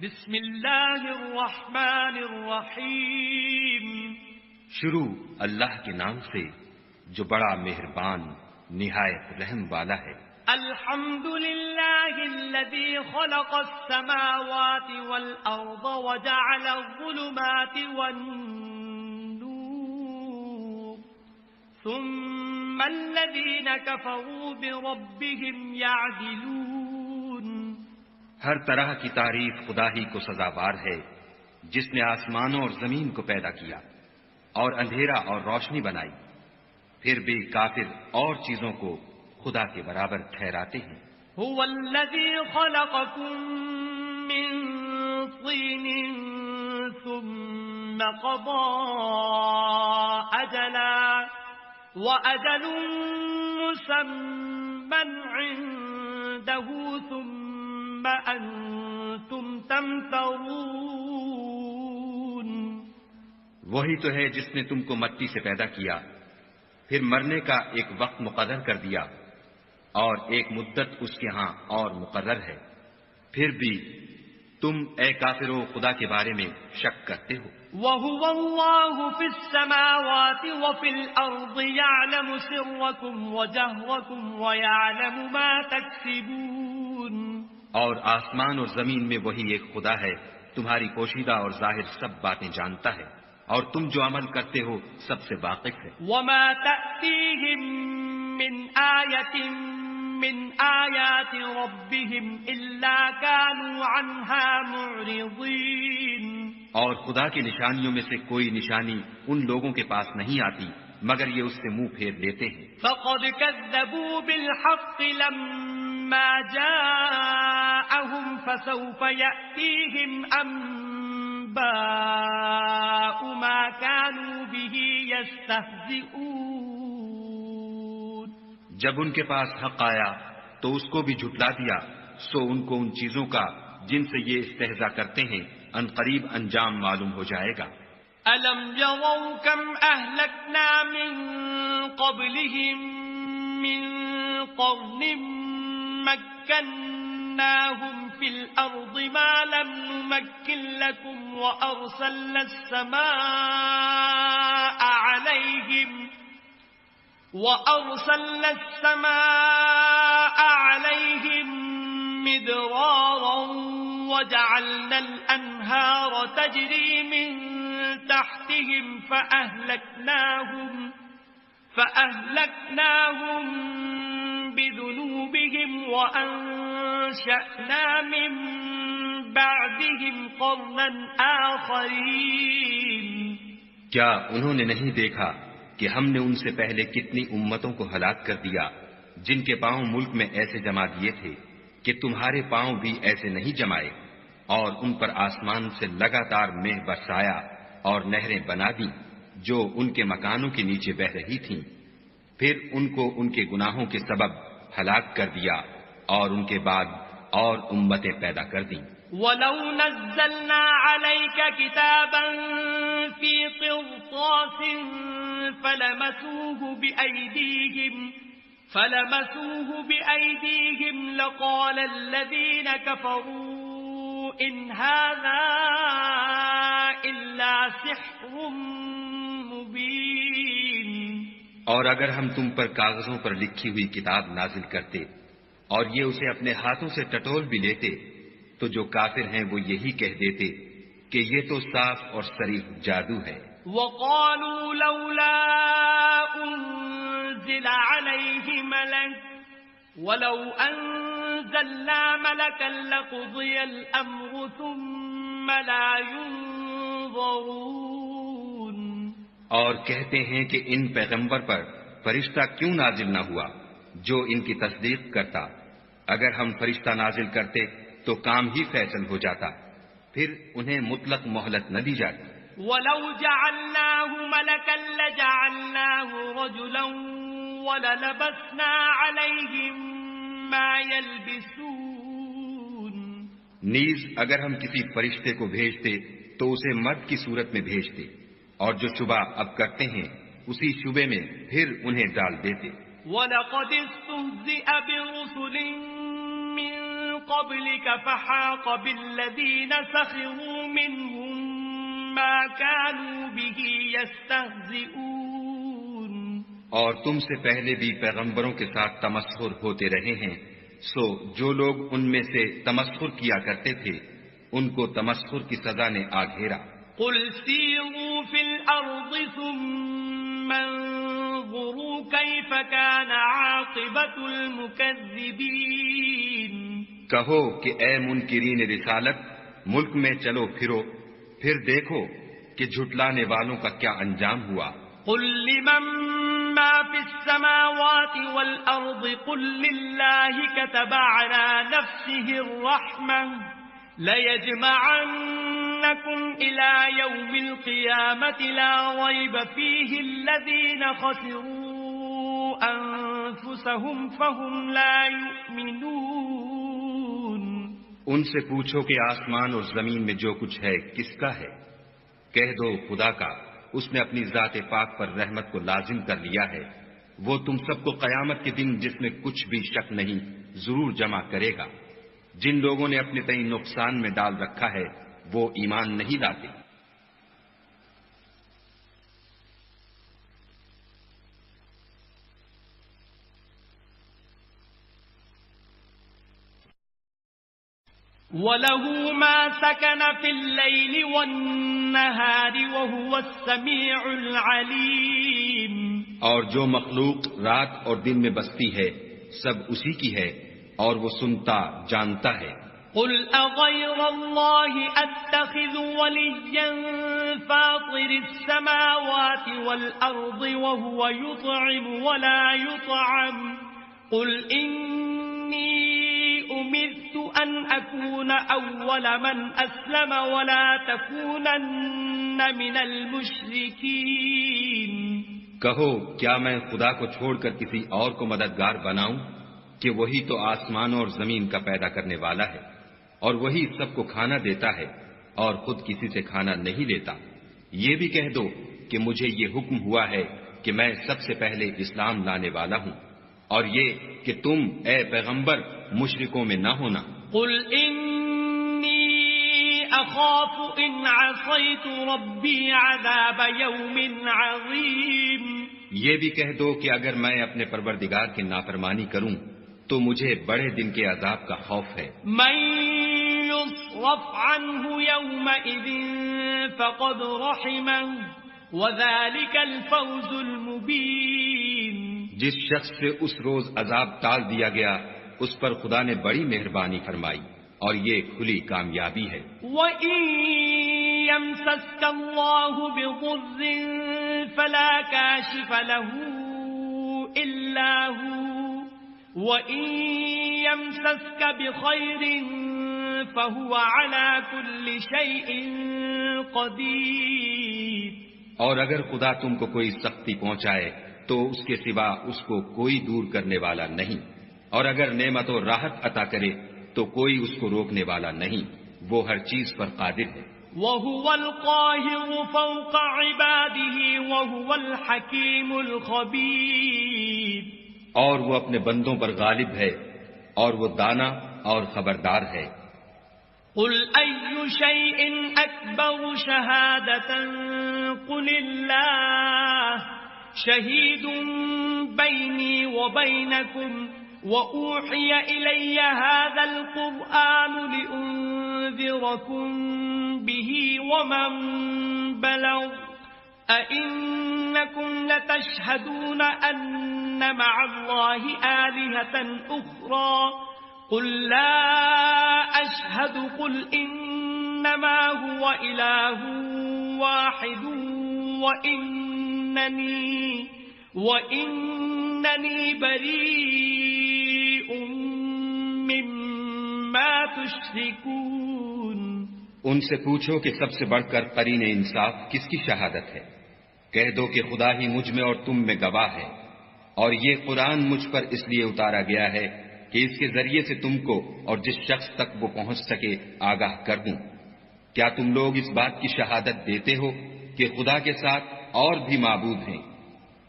بسم اللہ الرحمن الرحیم. شروع اللہ کے نام سے جو بڑا مہربان نہایت رحم والا ہے. الحمد للہ الذی خلق السماوات والارض وجعل الظلمات والنور ثم الذین کفروا بربهم یعدلون. ہر طرح کی تعریف خدا ہی کو سزاوار ہے جس نے آسمانوں اور زمین کو پیدا کیا اور اندھیرا اور روشنی بنائی. پھر بھی کافر اور چیزوں کو خدا کے برابر ٹھہراتے ہیں. هو الذي خلقكم من طين ثم قضى أجلا وأجل مسمى عنده ثم أنتم تمترون. وہی تو ہے جس نے تم کو مٹی سے پیدا کیا پھر مرنے کا ایک وقت مقرر کر دیا اور ایک مدت اس کے ہاں اور مقرر ہے. پھر بھی تم اے کافرو خدا کے بارے میں شک کرتے ہو. وَهُوَ اللَّهُ فِي السَّمَاوَاتِ وَفِي الْأَرْضِ يَعْلَمُ سِرَّكُمْ وَجَهْرَكُمْ وَيَعْلَمُ مَا تَكْسِبُونَ. اور آسمان اور زمین میں وہی ایک خدا ہے تمہاری پوشیدہ اور ظاہر سب باتیں جانتا ہے اور تم جو عمل کرتے ہو سب سے واقف ہے. وَمَا تَأْتِيهِم مِّنْ آيَةٍ مِّنْ آيَاتِ رَبِّهِمْ إِلَّا كَانُوا عَنْهَا مُعْرِضِينَ. اور خدا کی نشانیوں میں سے کوئی نشانی ان لوگوں کے پاس نہیں آتی مگر یہ اس سے منہ پھیر لیتے ہیں. فَقَدْ كَذَّبُوا بِالْحَقِّ لَمَّا جَاءَهُمْ فَسَوْفَ يَأْتِيهِمْ أَنبَاءُ مَا كَانُوا بِهِ يَسْتَهْزِئُونَ. جب ان کے پاس حق آیا تو اس کو بھی جھٹلا دیا سو ان کو ان چیزوں کا جن سے یہ استہزاء کرتے ہیں ان قریب انجام معلوم ہو جائے گا. أَلَمْ يَرَوْا كَمْ أَهْلَكْنَا مِنْ قَبْلِهِمْ مِنْ قَرْنٍ مَكَّنَّاهُمْ فِي الْأَرْضِ مَا لَمْ نُمَكِّنْ لَكُمْ وَأَرْسَلْنَا السَّمَاءَ عَلَيْهِمْ مِدْرَارًا وَجَعَلْنَا الْأَنْهَارَ تَجْرِي مِنْ تَحْتِهِمْ فَأَهْلَكْنَاهُمْ بِذُنُوبِهِمْ وَأَنشَأْنَا مِنْ بَعْدِهِمْ قَرْنًا آخَرِينَ. کیا انہوں نے نہیں دیکھا کہ ہم نے ان سے پہلے کتنی امتوں کو ہلاک کر دیا جن کے پاؤں ملک میں ایسے جما دیے تھے کہ تمہارے پاؤں بھی ایسے نہیں جمائے اور ان پر آسمان سے لگاتار مہ برسایا اور نہریں بنا دی جو ان کے مکانوں کے نیچے بہ رہی تھیں. پھر ان کو ان کے گناہوں کے سبب ہلاک کر دیا اور ان کے بعد اور امتیں پیدا کر دیں. وَلَوْ نَزَّلْنَا عَلَيْكَ كِتَابًا فِي قِرْطَاسٍ فَلَمَسُوهُ بِأَيْدِيهِمْ لَقَالَ الَّذِينَ كَفَرُوا إِنْ هَذَا إِلَّا سِحْرٌ مُبِينٌ. اور اگر ہم تم پر کاغذوں پر لکھی ہوئی کتاب نازل کرتے اور یہ اسے اپنے ہاتھوں سے ٹٹول بھی لیتے تو جو کافر ہیں وہ یہی کہہ دیتے کہ یہ تو صاف اور صریح جادو ہے. وَقَالُوا لَوْلَا أُنزِلَ عَلَيْهِ مَلَكٌ وَلَوْ أَنزَلْنَا مَلَكًا لَقُضِيَ الْأَمْرُ ثُمَّ لَا يُنظَرُونَ. اور کہتے ہیں کہ ان پیغمبر پر فرشتہ کیوں نازل نہ ہوا جو ان کی تصدیق کرتا. اگر ہم فرشتہ نازل کرتے تو کام ہی فیصل ہو جاتا پھر انہیں مطلق مہلت نہ دی جاتی. وَلَوْ جَعَلْنَاهُ مَلَكًا لَجَعَلْنَاهُ رَجُلًا وَلَلَبَسْنَا عَلَيْهِمْ مَا يَلْبِسُونَ. نیز اگر ہم کسی فرشتے کو بھیجتے تو اسے مرد کی صورت میں بھیجتے اور جو شبہ اب کرتے ہیں اسی شبے میں پھر انہیں ڈال دیتے. وَلَقَدِ اسْتُهْزِئَ بِرُسُلٍ مِّن قبلك فحاق بالذين سخروا منهم ما كانوا به يستهزئون اور تم سے پہلے بھی پیغمبروں کے ساتھ تمسخر ہوتے رہے ہیں، سو جو لوگ ان میں سے تمسخر کیا کرتے تھے ان کو تمسخر کی سزا نے آ گھیرا۔ قل سیروا فی الارض ثم انظروا کیف کان عاقبۃ المکذبین۔ کہو کہ اے منکرین رسالت، ملک میں چلو پھرو، پھر دیکھو کہ جھٹلانے والوں کا کیا انجام ہوا۔ قل لمن ما في السماوات والأرض قل لله كتب على نفسه الرحمة ليجمعنكم إلى يوم القيامة لا ريب فيه الذين خسروا أنفسهم فهم لا يؤمنون۔ ان سے پوچھو کہ آسمان اور زمین میں جو کچھ ہے کس کا ہے؟ کہہ دو خدا کا، اس نے اپنی ذات پاک پر رحمت کو لازم کر لیا ہے، وہ تم سب کو قیامت کے دن جس میں کچھ بھی شک نہیں ضرور جمع کرے گا۔ جن لوگوں نے اپنے تئیں نقصان میں ڈال رکھا ہے وہ ایمان نہیں لاتے۔ وَلَهُ مَا سَكَنَ فِي اللَّيْلِ وَالنَّهَارِ وَهُوَ السَّمِيعُ الْعَلِيمُ۔ اور جو مخلوق رات اور دن میں بستی ہے سب اسی کی ہے اور وہ سنتا جانتا ہے۔ قُلْ أَغَيْرَ اللَّهِ أَتَّخِذُ وَلِيًّا فَاطِرِ السَّمَاوَاتِ وَالْأَرْضِ وَهُوَ يُطْعِمُ وَلَا يُطْعَمُ قُلْ إِنِّي أُمِرْتُ أَنْ أَكُونَ أَوَّلَ مَنْ أَسْلَمَ وَلَا تَكُونَنَّ مِنَ الْمُشْرِكِينَ۔ کہو کیا میں خدا کو چھوڑ کر کسی اور کو مددگار بناؤں کہ وہی تو آسمان اور زمین کا پیدا کرنے والا ہے اور وہی سب کو کھانا دیتا ہے اور خود کسی سے کھانا نہیں لیتا۔ یہ بھی کہہ دو کہ مجھے یہ حکم ہوا ہے کہ میں سب سے پہلے اسلام لانے والا ہوں، اور یہ کہ تم اے پیغمبر مشرکوں میں نہ ہونا۔ قل انی اخاف ان عصیت ربی عذاب یوم عظیم۔ یہ بھی کہہ دو کہ اگر میں اپنے پروردگار کی نافرمانی کروں تو مجھے بڑے دن کے عذاب کا خوف ہے۔ من يصرف عنه يومئذ فقد رحمه وذلك الفوز المبين۔ جس شخص سے اس روز عذاب ٹال دیا گیا اس پر خدا نے بڑی مہربانی فرمائی اور یہ کھلی کامیابی ہے۔ وَإِن يَمْسَسْكَ اللَّهُ بِضُرٍّ فَلَا كَاشِفَ لَهُ إِلَّا هُوَ وَإِن يَمْسَسْكَ بِخَيْرٍ فَهُوَ عَلَى كُلِّ شَيْءٍ قَدِيرٌ۔ اور اگر خدا تم کو کوئی سختی پہنچائے تو اس کے سوا اس کو کوئی دور کرنے والا نہیں، اور اگر نعمت و راحت عطا کرے تو کوئی اس کو روکنے والا نہیں، وہ ہر چیز پر قادر ہے۔ وَهُوَ الْقَاهِرُ فَوْقَ عِبَادِهِ وَهُوَ الْحَكِيمُ الْخَبِيرُ۔ اور وہ اپنے بندوں پر غالب ہے اور وہ دانا اور خبردار ہے۔ قُلْ أَيُّ شَيْءٍ أَكْبَرُ شَهَادَةً قُلِ اللَّهُ شَهِيدٌ بَيْنِي وَبَيْنَكُمْ وَأُوحِيَ إِلَيَّ هَذَا الْقُرْآنُ لِأُنذِرَكُم بِهِ وَمَن بَلَغَ أَإِنَّكُمْ لَتَشْهَدُونَ أَنَّ مَعَ اللَّهِ آلِهَةً أُخْرَى قُل لَّا أَشْهَدُ قُلْ إِنَّمَا هُوَ إِلَٰهٌ وَاحِدٌ وَإِنَّنِي بَرِيءٌ مِّمَّا تُشْرِكُونَ۔ ان سے پوچھو کہ سب سے بڑھ کر قرین انصاف کس کی شہادت ہے؟ کہہ دو کہ خدا ہی مجھ میں اور تم میں گواہ ہے، اور یہ قرآن مجھ پر اس لیے اتارا گیا ہے کہ اس کے ذریعے سے تم کو اور جس شخص تک وہ پہنچ سکے آگاہ کر دوں۔ کیا تم لوگ اس بات کی شہادت دیتے ہو کہ خدا کے ساتھ اور بھی معبود ہیں؟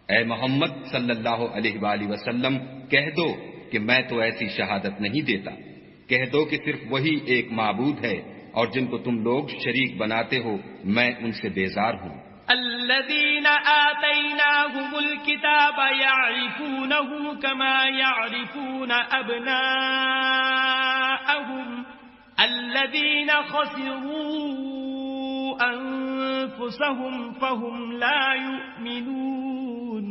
اے محمد صلی اللہ علیہ وآلہ وسلم کہہ دو کہ میں تو ایسی شہادت نہیں دیتا۔ کہہ دو کہ صرف وہی ایک معبود ہے اور جن کو تم لوگ شریک بناتے ہو میں ان سے بیزار ہوں۔ الذين آتيناهم الكتاب يعرفونه كما يعرفون أبناءهم الذين خسروا أنفسهم فهم لا يؤمنون۔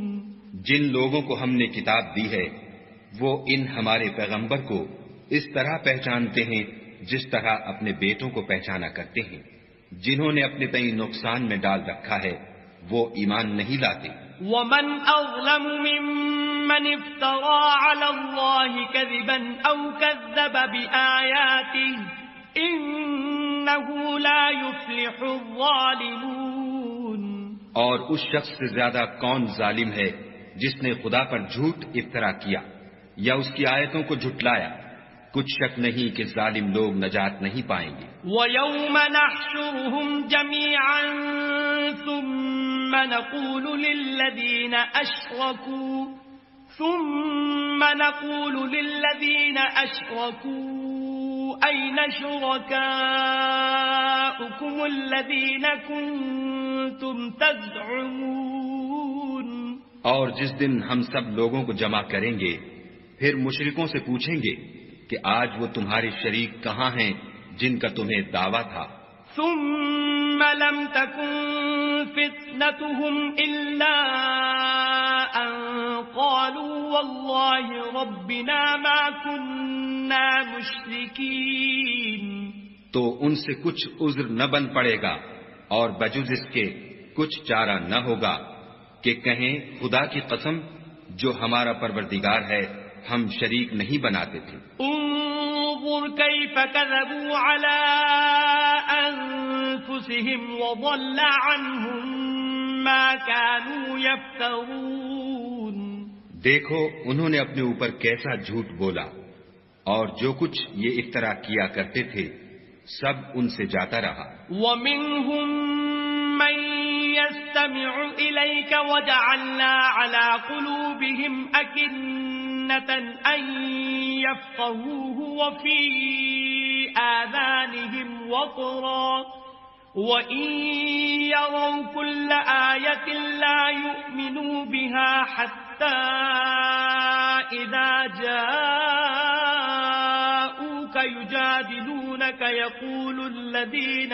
جن لوگوں کو ہم نے کتاب دی ہے وہ ان ہمارے پیغمبر کو اس طرح پہچانتے ہیں جس طرح اپنے بیٹوں کو پہچانا کرتے ہیں۔ جنہوں نے اپنے تئیں نقصان میں ڈال رکھا ہے وہ ایمان نہیں لاتے۔ ومن أظلم ممن افترى على الله كذبا أو كذب بآياته إنه لا يفلح الظالمون۔ اور اس شخص سے زیادہ کون ظالم ہے جس نے خدا پر جھوٹ افطرا کیا یا اس کی آیتوں کو جھٹلایا؟ کچھ شک نہیں کہ ظالم لوگ نجات نہیں پائیں گے۔ وَيَوْمَ نَحْشُرُهُمْ جَمِيعًا ثُمَّ نَقُولُ لِلَّذِينَ أَشْرَكُوا أَيْنَ شُرَكَاؤُكُمُ الَّذِينَ كُنتُمْ تَزْعُمُونَ۔ اور جس دن ہم سب لوگوں کو جمع کریں گے پھر مشرکوں سے پوچھیں گے کہ آج وہ تمہارے شریک کہاں ہیں جن کا تمہیں دعویٰ تھا؟ ثم لم تكن فتنتهم إلا أن قالوا والله ربنا ما كنا مشركين۔ تو ان سے کچھ عذر نہ بن پڑے گا اور بجز اس کے کچھ چارہ نہ ہوگا کہ کہیں خدا کی قسم جو ہمارا پروردگار ہے ہم شریک نہیں بناتے تھے۔ انظر كيف كذبوا على أنفسهم وضل عنهم ما كانوا يفترون۔ دیکھو انہوں نے اپنے اوپر کیسا جھوٹ بولا اور جو کچھ یہ افترا کیا کرتے تھے سب ان سے جاتا رہا۔ ومنهم من يستمع إليك وجعلنا على قلوبهم أكنة أن يفقهوه وفي آذانهم وقرا وإن يروا كل آية لا يؤمنوا بها حتى إذا جاءوك يجادلونك يقول الذين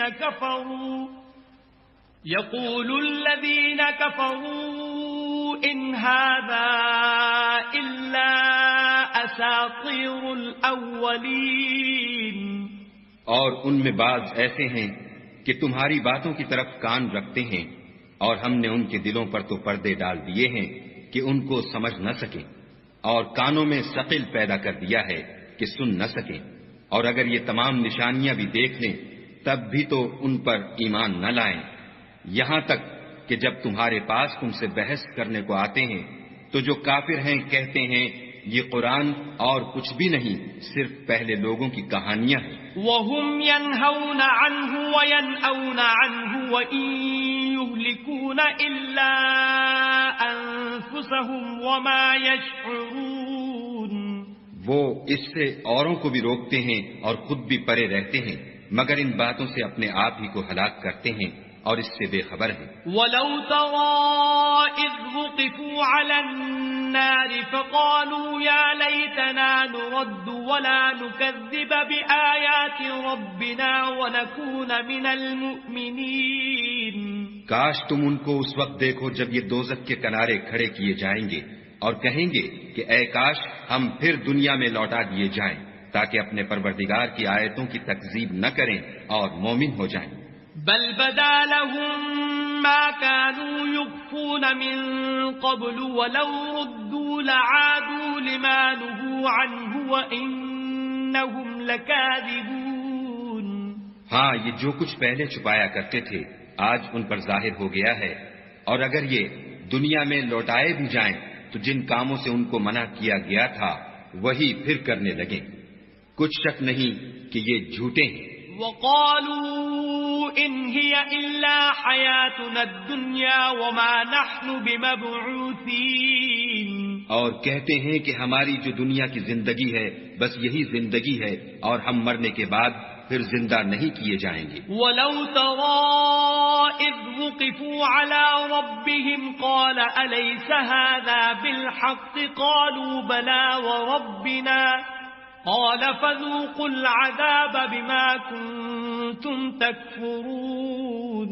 كفروا إن هذا إلا أساطير الأولين۔ اور ان میں بعض ایسے ہیں کہ تمہاری باتوں کی طرف کان رکھتے ہیں اور ہم نے ان کے دلوں پر تو پردے ڈال دیے ہیں کہ ان کو سمجھ نہ سکیں اور کانوں میں ثقل پیدا کر دیا ہے کہ سن نہ سکیں، اور اگر یہ تمام نشانیاں بھی دیکھ لیں تب بھی تو ان پر ایمان نہ لائیں، یہاں تک کہ جب تمہارے پاس تم سے بحث کرنے کو آتے ہیں تو جو کافر ہیں کہتے ہیں یہ قرآن اور کچھ بھی نہیں صرف پہلے لوگوں کی کہانیاں ہیں۔ وَهُمْ يَنْهَوْنَ عَنْهُ وَيَنْأَوْنَ عَنْهُ وَإِنْ يُهْلِكُونَ إِلَّا أَنفُسَهُمْ وَمَا يَشْعُرُونَ۔ وہ اس سے اوروں کو بھی روکتے ہیں اور خود بھی پرے رہتے ہیں مگر ان باتوں سے اپنے آپ ہی کو ہلاک کرتے ہیں اور اس سے بے خبر ہیں۔ وَلَوْ تَرَىٰ إِذْ وُقِفُوا عَلَى النَّارِ فَقَالُوا يَا لَيْتَنَا نُرَدُّ وَلَا نُكَذِّبَ بِآيَاتِ رَبِّنَا وَنَكُونَ مِنَ الْمُؤْمِنِينَ۔ کاش تم ان کو اس وقت دیکھو جب یہ دوزخ کے کنارے کھڑے کیے جائیں گے اور کہیں گے کہ اے کاش ہم پھر دنیا میں لوٹا دیے جائیں تاکہ اپنے پروردگار کی آیتوں کی تکذیب نہ کریں اور مومن ہو جائیں۔ بل بدا لهم ما كانوا يخفون من قبل ولو ردوا لعادوا لما نهوا عنه وإنهم لكاذبون۔ ہاں یہ جو کچھ پہلے چھپایا کرتے تھے آج ان پر ظاہر ہو گیا ہے، اور اگر یہ دنیا میں لوٹائے بھی جائیں تو جن کاموں سے ان کو منع کیا گیا تھا وہی پھر کرنے لگیں، کچھ شک نہیں کہ یہ جھوٹے ہیں۔ وقالوا إن هي إلا حياتنا الدنيا وما نحن بمبعوثين۔ اور کہتے ہیں کہ ہماری جو دنیا کی زندگی ہے بس یہی زندگی ہے اور ہم مرنے کے بعد پھر زندہ نہیں کیے جائیں گے. وَلَوْ تَرَىٰ إِذْ وُقِفُوا عَلَىٰ رَبِّهِمْ قَالَ أَلَيْسَ هَٰذَا بِالْحَقِّ قَالُوا بَلَىٰ وَرَبِّنَا قَالَ فَذُوقُوا الْعَذَابَ بِمَا كُنتُمْ تَكْفُرُونَ.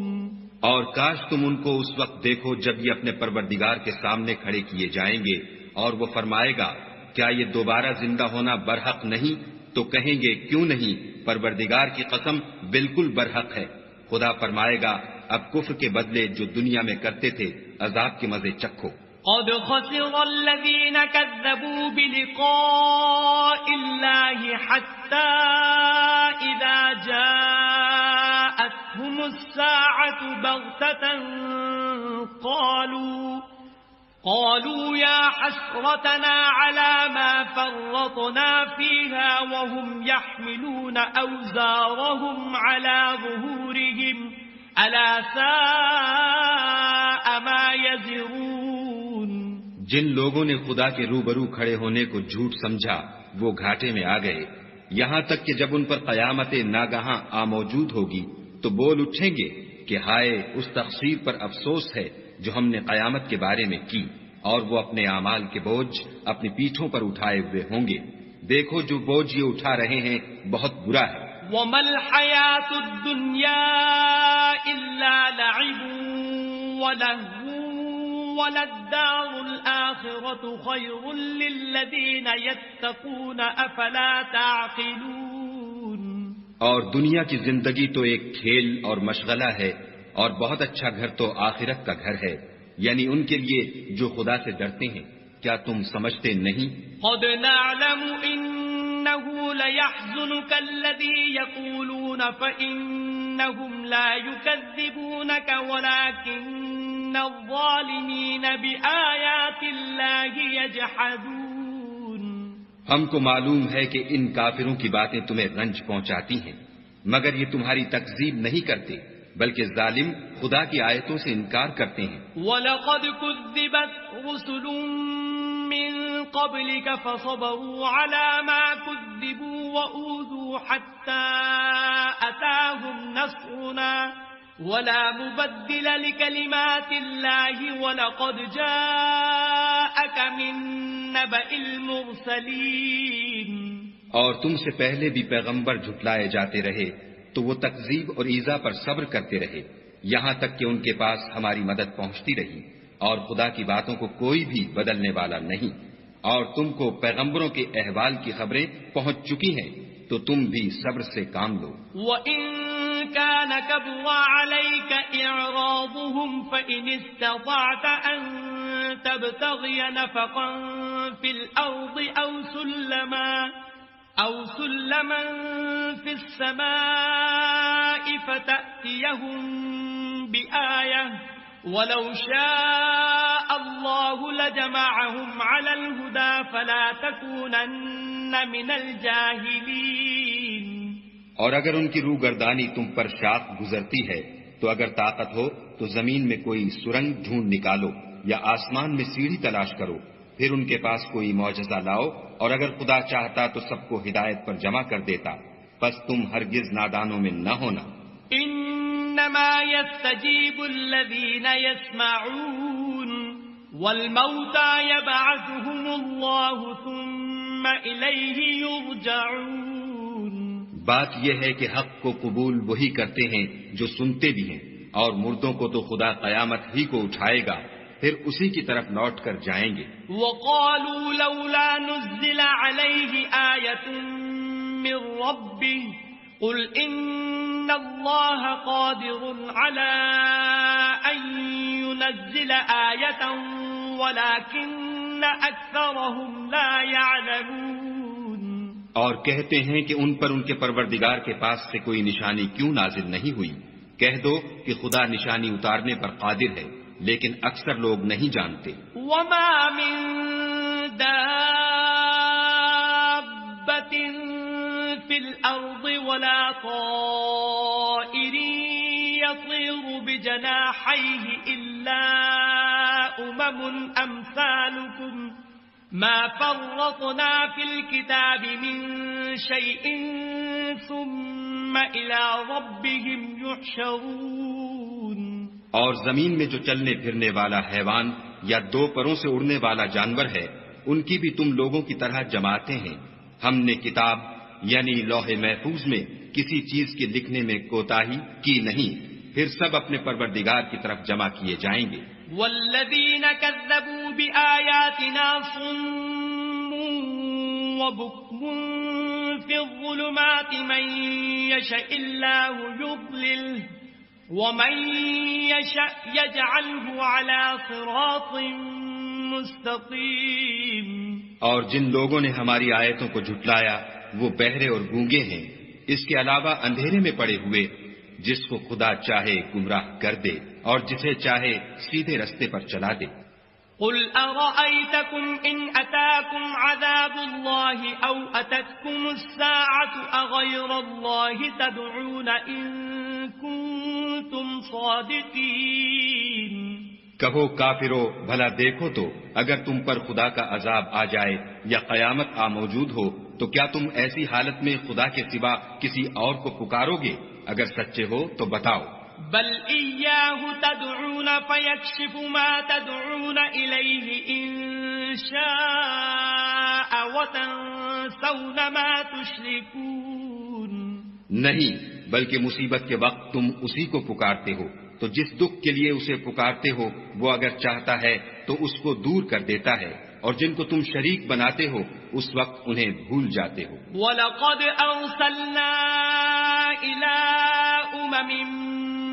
اور کاش تم ان کو اس وقت دیکھو جب یہ اپنے پروردگار کے سامنے کھڑے کیے جائیں گے اور وہ فرمائے گا کیا یہ دوبارہ زندہ ہونا برحق نہیں؟ تو کہیں گے کیوں نہیں، پروردگار کی قسم بالکل برحق ہے. خدا فرمائے گا اب کفر کے بدلے جو دنیا میں کرتے تھے عذاب کے مزے چکھو. قد خسر الذين كذبوا بلقاء الله حتى إذا جاءتهم الساعة بغتة قالوا يا حسرتنا على ما فرطنا فيها وهم يحملون أوزارهم على ظهورهم ألا ساء ما يزرون. جن لوگوں نے خدا کے روبرو کھڑے ہونے کو جھوٹ سمجھا وہ گھاٹے میں آ گئے، یہاں تک کہ جب ان پر قیامت ناگہاں موجود ہوگی تو بول اٹھیں گے کہ ہائے اس تقصیر پر افسوس ہے جو ہم نے قیامت کے بارے میں کی، اور وہ اپنے اعمال کے بوجھ اپنی پیٹھوں پر اٹھائے ہوئے ہوں گے. دیکھو جو بوجھ یہ اٹھا رہے ہیں بہت برا ہے. وَمَا الْحَيَاةُ الدُّنْيَا إِلَّا لَعِبٌ وَلَهْوٌ وَلَلدَّارُ الْآخِرَةُ خَيْرٌ لِّلَّذِينَ يَتَّقُونَ أَفَلَا تَعْقِلُونَ. اور دنیا کی زندگی تو ایک کھیل اور مشغلہ ہے، اور بہت اچھا گھر تو آخرت کا گھر ہے، یعنی ان کے لیے جو خدا سے ڈرتے ہیں. کیا تم سمجھتے نہیں؟ قد نعلم إنه ليحزنك الذي يقولون فإنهم لا يكذبونك ولكن الظالمين بآيات الله يجحدون. ہم کو معلوم ہے کہ ان کافروں کی باتیں تمہیں رنج پہنچاتی ہیں، مگر یہ تمہاری تکذیب نہیں کرتے بلکہ ظالم خدا کی آیتوں سے انکار کرتے ہیں. وَلَقَدْ كُذِّبَتْ رُسُلٌ مِّن قَبْلِكَ فَصَبَرُوا عَلَى مَا كُذِّبُوا وَأُوذُوا حَتَّى أَتَاهُمْ نَصْرُنَا وَلَا مُبَدِّلَ لِكَلِمَاتِ اللَّهِ وَلَقَدْ جَاءَكَ مِن نَّبَإِ الْمُرْسَلِينَ. اور تم سے پہلے بھی پیغمبر جھٹلائے جاتے رہے تو وہ تکذیب اور ایذا پر صبر کرتے رہے یہاں تک کہ ان کے پاس ہماری مدد پہنچتی رہی، اور خدا کی باتوں کو کوئی بھی بدلنے والا نہیں. اور تم کو پیغمبروں کے احوال کی خبریں پہنچ چکی ہیں تو تم بھی صبر سے کام لو. وَإِن كَانَ كَبُرَ عَلَيْكَ إِعْرَاضُهُمْ فَإِنِ اسْتَطَعْتَ أَن تَبْتَغِيَ نَفَقًا فِي الْأَرْضِ أَوْ سُلَّمًا فِي السَّمَاءِ فَتَأْتِيَهُم بِآيَةٍ وَلَوْ شَاءَ اللَّهُ لَجَمَعَهُمْ عَلَى الْهُدَى فَلَا تَكُونَنَّ مِنَ الْجَاهِلِينَ. اور اگر ان کی روگردانی تم پر شاق گزرتی ہے تو اگر طاقت ہو تو زمین میں کوئی سرنگ ڈھونڈ نکالو یا آسمان میں سیڑھی تلاش کرو، پھر ان کے پاس کوئی معجزہ لاؤ، اور اگر خدا چاہتا تو سب کو ہدایت پر جمع کر دیتا، پس تم ہرگز نادانوں میں نہ ہونا. انما يستجيب الذين يسمعون والموتى يبعثهم الله ثم إليه يرجعون. بات یہ ہے کہ حق کو قبول وہی کرتے ہیں جو سنتے بھی ہیں، اور مردوں کو تو خدا قیامت ہی کو اٹھائے گا، پھر اسی کی طرف لوٹ کر جائیں گے. وقالوا لولا نزل عليه آية من ربه قل إن الله قادر على أن ينزل آية ولكن أكثرهم لا يعلمون. اور کہتے ہیں کہ ان پر ان کے پروردگار کے پاس سے کوئی نشانی کیوں نازل نہیں ہوئی. کہہ دو کہ خدا نشانی اتارنے پر قادر ہے، لیکن اکثر لوگ نہیں جانتے. وما من دابة في الأرض ولا طائر يطير بجناحيه إلا أمم أمثالكم ما فرطنا في الكتاب من شيء ثم إلى ربهم يحشرون. اور زمین میں جو چلنے پھرنے والا حیوان یا دو پروں سے اڑنے والا جانور ہے ان کی بھی تم لوگوں کی طرح جماعتیں ہیں. ہم نے کتاب یعنی لوح محفوظ میں کسی چیز کے لکھنے میں کوتاہی کی نہیں، پھر سب اپنے پروردگار کی طرف جمع کیے جائیں گے. والذین کذبوا بآیاتنا صم وبکم فی الظلمات من یشاء اللہ یضللہ ومن یشاء یجعلہ علی صراط مستقیم. اور جن لوگوں نے ہماری آیتوں کو جھٹلایا وہ بہرے اور گونگے ہیں، اس کے علاوہ اندھیرے میں پڑے ہوئے، جس کو خدا چاہے گمراہ کر دے اور جسے چاہے سیدھے رستے پر چلا دے. قل ارأيتكم ان اتاكم عذاب الله او اتتكم الساعة اغير الله تدعون ان كنتم صادقين. کہو کافرو، بھلا دیکھو تو اگر تم پر خدا کا عذاب آ جائے یا قیامت آ موجود ہو تو کیا تم ایسی حالت میں خدا کے سوا کسی اور کو پکارو گے؟ اگر سچے ہو تو بتاؤ. بل إياه تدعون فيكشف ما تدعون إليه إن شاء وتنسون ما تشركون. نہیں، بلکہ مصیبت کے وقت تم اسی کو پکارتے ہو، تو جس دکھ کے لیے اسے پکارتے ہو وہ اگر چاہتا ہے تو اس کو دور کر دیتا ہے، اور جن کو تم شریک بناتے ہو اس وقت انہیں بھول جاتے ہو. وَلَقَدْ أَرْسَلْنَا إِلَىٰ أُمَمٍ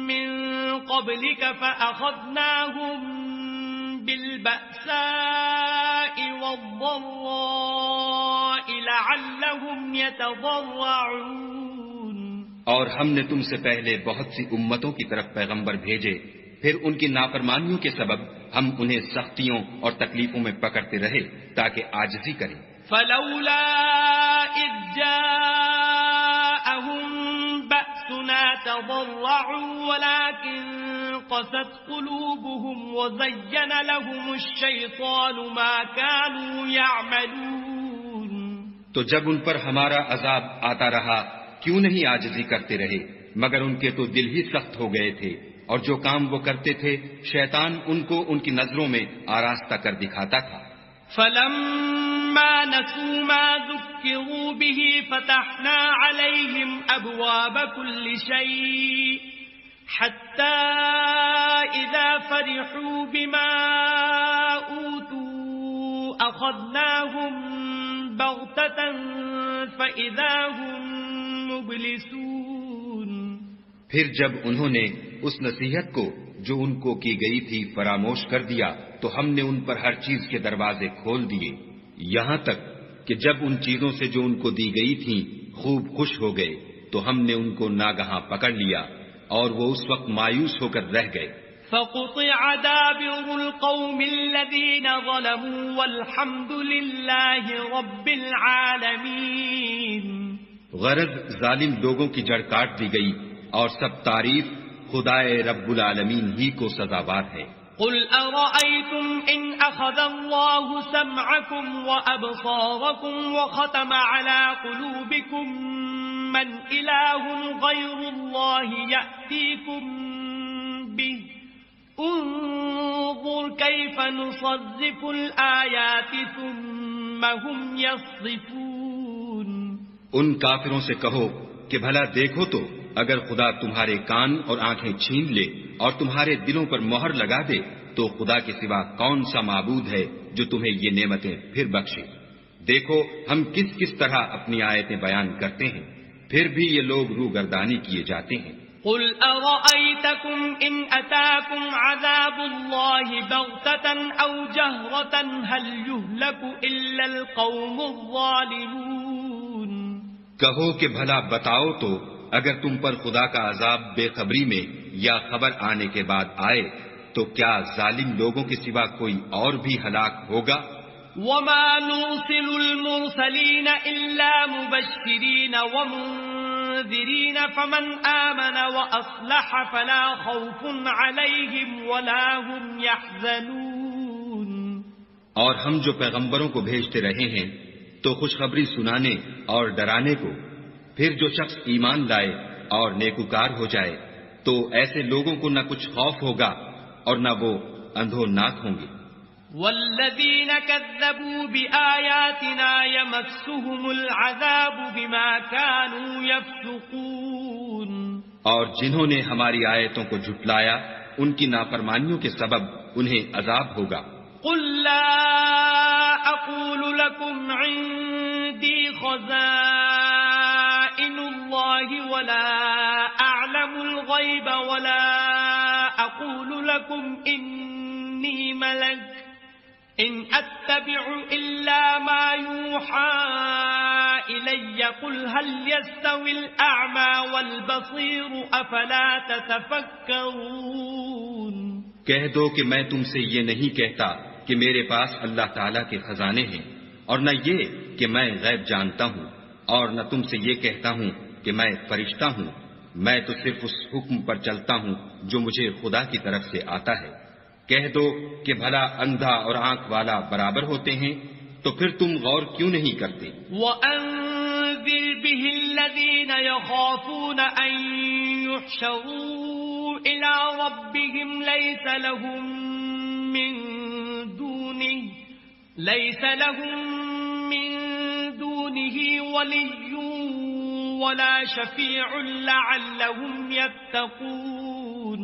مِّن قَبْلِكَ فَأَخَذْنَاهُم بِالْبَأْسَاءِ وَالضَّرَّاءِ لَعَلَّهُمْ يَتَضَرَّعُونَ. اور ہم نے تم سے پہلے بہت سی امتوں کی طرف پیغمبر بھیجے، پھر ان کی نافرمانیوں کے سبب ہم انہیں سختیوں اور تکلیفوں میں پکڑتے رہے تاکہ عاجزی کریں. فلولا اذ جاءهم بأسنا تضرعوا ولكن قست قلوبهم وزين لهم الشيطان ما كانوا يعملون. تو جب ان پر ہمارا عذاب آتا رہا کیوں نہیں عاجزی کرتے رہے، مگر ان کے تو دل ہی سخت ہو گئے تھے، اور جو کام وہ کرتے تھے شیطان ان کو ان کی نظروں میں آراستہ کر دکھاتا تھا. فلما نسوا ما ذكروا به فتحنا عليهم أبواب كل شيء حتى إذا فرحوا بما أوتوا أخذناهم بغتة فإذا هم مبلسون. پھر جب انہوں نے اس نصیحت کو جو ان کو کی گئی تھی فراموش کر دیا تو ہم نے ان پر ہر چیز کے دروازے کھول دیے، یہاں تک کہ جب ان چیزوں سے جو ان کو دی گئی تھیں خوب خوش ہو گئے تو ہم نے ان کو ناگہاں پکڑ لیا اور وہ اس وقت مایوس ہو کر رہ گئے. فقطع دابر القوم الذين ظلموا والحمد لله رب العالمين. غرض ظالم لوگوں کی جڑ کاٹ دی گئی اور سب تعریف خدائے رب العالمین ہی کو سزاوار ہے. قل أرأيتم إن أخذ الله سمعكم وأبصاركم وختم على قلوبكم من إله غير الله يأتيكم به انظر كيف نصرف الآيات ثم هم يصدفون. ان کافروں سے کہو کہ بھلا دیکھو تو اگر خدا تمہارے کان اور آنکھیں چھین لے اور تمہارے دلوں پر مہر لگا دے تو خدا کے سوا کون سا معبود ہے جو تمہیں یہ نعمتیں پھر بخشے. دیکھو ہم کس کس طرح اپنی آیتیں بیان کرتے ہیں، پھر بھی یہ لوگ روگردانی کیے جاتے ہیں. قل أرأيتكم إن أتاكم عذاب الله بغتة أو جهرة هل يهلك إلا القوم الظالمون. کہو کہ بھلا بتاؤ تو اگر تم پر خدا کا عذاب بے خبری میں یا خبر آنے کے بعد آئے تو کیا ظالم لوگوں کے سوا کوئی اور بھی ہلاک ہوگا؟ وما نرسل المرسلين إلا مبشرين ومنذرين فمن آمن وأصلح فلا خوف عليهم ولا هم يحزنون. اور ہم جو پیغمبروں کو بھیجتے رہے ہیں تو خوشخبری سنانے اور ڈرانے کو، پھر جو شخص ایمان لائے اور نیکوکار ہو جائے تو ایسے لوگوں کو نہ کچھ خوف ہوگا اور نہ وہ اندھوناک ہوں گے۔ والذین کذبوا بآیاتنا یمسهم العذاب بما كانوا یفسقون، اور جنہوں نے ہماری آیتوں کو جھٹلایا ان کی نافرمانیوں کے سبب انہیں عذاب ہوگا۔ قل لا اقول لكم عندي خزائن الله ولا اعلم الغيب ولا اقول لكم اني ملك ان اتبع الا ما يوحى الي قل هل يستوي الاعمى والبصير افلا تتفكرون۔ کہہ دو کہ میں تم سے یہ نہیں کہتا کہ میرے پاس اللہ تعالیٰ کے خزانے ہیں، اور نہ یہ کہ میں غیب جانتا ہوں، اور نہ تم سے یہ کہتا ہوں کہ میں فرشتہ ہوں، میں تو صرف اس حکم پر چلتا ہوں جو مجھے خدا کی طرف سے آتا ہے۔ کہہ دو کہ بھلا اندھا اور آنکھ والا برابر ہوتے ہیں، تو پھر تم غور کیوں نہیں کرتے؟ وَأَنذِرْ بِهِ الَّذِينَ يَخَافُونَ أَن يُحْشَرُوا إِلَى رَبِّهِمْ لَيْسَ لَهُم مِّن دُونِهِ وَلِيٌّ وَلَا شَفِيعٌ لَعَلَّهُمْ يَتَّقُونَ۔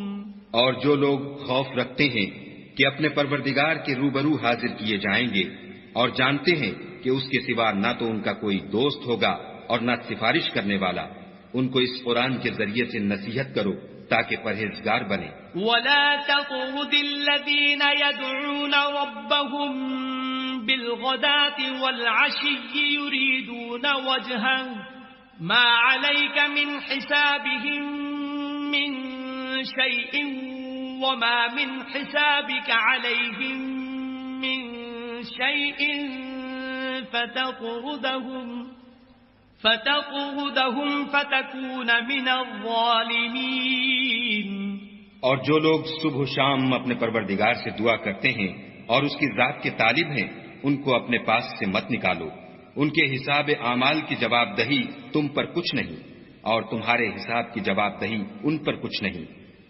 اور جو لوگ خوف رکھتے ہیں کہ اپنے پروردگار کے روبرو حاضر کیے جائیں گے اور جانتے ہیں کہ اس کے سوا نہ تو ان کا کوئی دوست ہوگا اور نہ سفارش کرنے والا، ان کو اس قرآن کے ذریعے سے نصیحت کرو تاکہ پرہیزگار بنے۔ وَلَا تَطْرُدِ الَّذِينَ يَدْعُونَ رَبَّهُم بِالْغَدَاةِ وَالْعَشِيِّ يُرِيدُونَ وَجْهَهُ مَا عَلَيْكَ مِنْ حِسَابِهِم مِّن شَيْءٍ وَمَا مِنْ حِسَابِكَ عَلَيْهِم مِّن شَيْءٍ فَتَطْرُدَهُمْ فَتَكُونَ مِنَ الظَّالِمِينَ۔ اور جو لوگ صبح و شام اپنے پروردگار سے دعا کرتے ہیں اور اس کی ذات کے طالب ہیں، ان کو اپنے پاس سے مت نکالو۔ ان کے حساب اعمال کی جواب دہی تم پر کچھ نہیں، اور تمہارے حساب کی جواب دہی ان پر کچھ نہیں،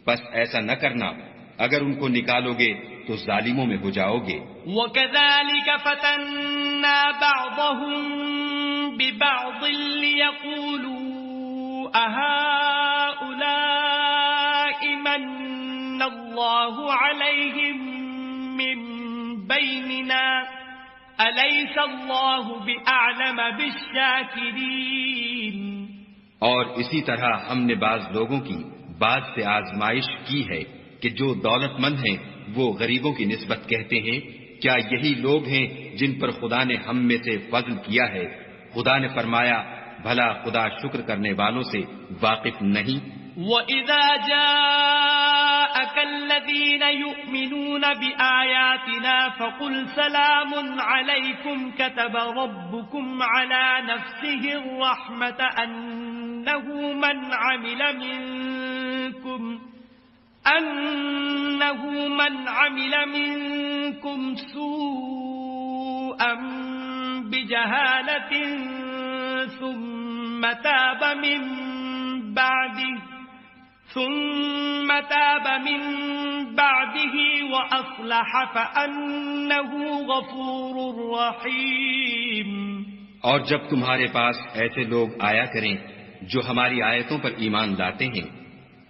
بس ایسا نہ کرنا، اگر ان کو نکالو گے تو ظالموں میں ہو جاؤ گے۔ وَكَذَلِكَ فَتَنَّا بَعْضَهُم بِبَعْضٍ لِيَقُولُوا أَهَٰؤُلَاءِ مَنَّ اللَّهُ عَلَيْهِم مِّن بَيْنِنَا أَلَيْسَ اللَّهُ بِأَعْلَمَ بِالشَّاكِرِينَ۔ اور اسی طرح ہم نے بعض لوگوں کی بعض سے آزمائش کی ہے کہ جو دولت مند ہیں وہ غریبوں کی نسبت کہتے ہیں کیا یہی لوگ ہیں جن پر خدا نے ہم میں سے فضل کیا ہے؟ خدا نے فرمایا بھلا خدا شکر کرنے والوں سے واقف نہیں؟ وَإِذَا جَاءَكَ الَّذِينَ يُؤْمِنُونَ بِآيَاتِنَا فَقُلْ سَلَامٌ عَلَيْكُمْ كَتَبَ رَبُّكُمْ عَلَى نَفْسِهِ الرَّحْمَةَ أَنَّهُ مَنْ عَمِلَ مِنْكُمْ سُوءًا بِجَهَالَةٍ ثُمَّ تاب من بعده وأصلح فأنه غفور رحيم۔ اور جب تمہارے پاس ایسے لوگ آیا کریں جو ہماری آیتوں پر ایمان لاتے ہیں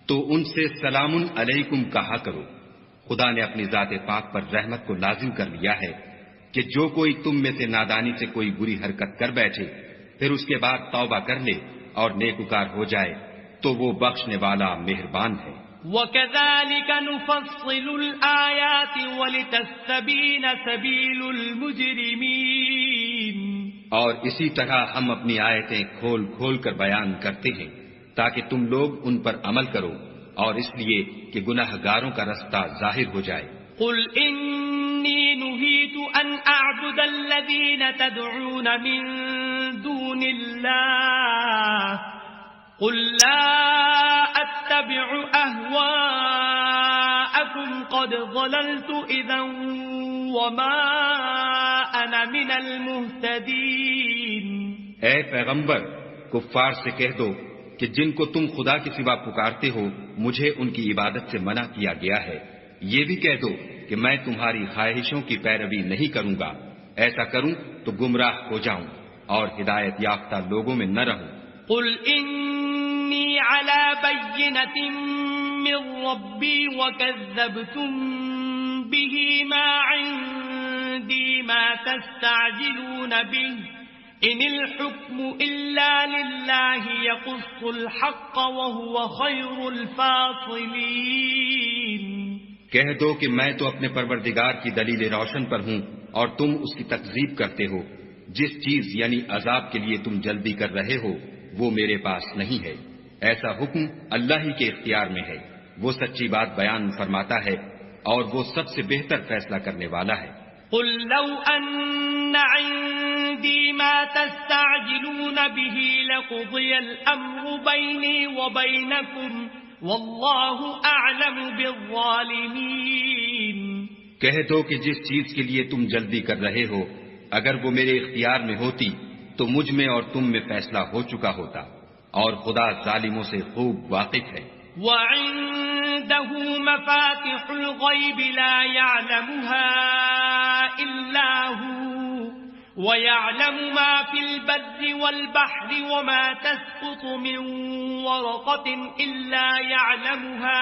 تو ان سے سلام علیکم کہا کرو۔ خدا نے اپنی ذات پاک پر رحمت کو لازم کر لیا ہے کہ جو کوئی تم میں سے نادانی سے کوئی بری حرکت کر بیٹھے پھر اس کے بعد توبہ کر لے اور نیکوکار ہو جائے تو وہ بخشنے والا مہربان ہے۔ وَكَذَلِكَ نُفَصِّلُ الْآيَاتِ وَلِتَسْتَبِينَ سَبِيلُ الْمُجْرِمِينَ۔ اور اسی طرح ہم اپنی آیتیں کھول کھول کر بیان کرتے ہیں تاکہ تم لوگ ان پر عمل کرو اور اس لیے کہ گناہ گاروں کا رستہ ظاہر ہو جائے۔ قُلْ إِنِّي نُهِيتُ أَنْ أَعْبُدَ الَّذِينَ تَدْعُونَ مِن دُونِ اللَّهِ قُلْ لَا أَتَّبِعُ أَهْوَاءَكُمْ لكم قد ضللت إذا وما أنا من المهتدين. اے پیغمبر، کفار سے کہہ دو کہ جن کو تم خدا کے سوا پکارتے ہو مجھے ان کی عبادت سے منع کیا گیا ہے. یہ بھی کہہ دو کہ میں تمہاری خواہشوں کی پیروی نہیں کروں گا. ایسا کروں تو گمراہ ہو جاؤں اور ہدایت یافتہ لوگوں میں نہ رہوں. قل إني على بينة من ربي وكذبتم به ما عندي ما تستعجلون به إن الحكم إلا لله يقص الحق وهو خير الفاصلين. کہہ دو کہ میں تو اپنے پروردگار کی دلیل روشن پر ہوں اور تم اس کی تکذیب کرتے ہو. جس چیز یعنی عذاب کے لیے تم جلدی کر رہے ہو وہ میرے پاس نہیں ہے. ایسا حکم اللہ ہی کے اختیار میں ہے. وہ سچی بات بیان فرماتا ہے اور وہ سب سے بہتر فیصلہ کرنے والا ہے. قل لو أن عندي ما تستعجلون به لقضي الأمر بيني وبينكم والله أعلم بالظالمين. کہہ دو کہ جس چیز کے لیے تم جلدی کر رہے ہو اگر وہ میرے اختیار میں ہوتی تو مجھ میں اور تم میں فیصلہ ہو چکا ہوتا اور خدا ظالموں سے خوب واقف ہے. وعنده مفاتح الغيب لا يعلمها إلا هو ويعلم ما في البر والبحر وما تسقط من ورقة إلا يعلمها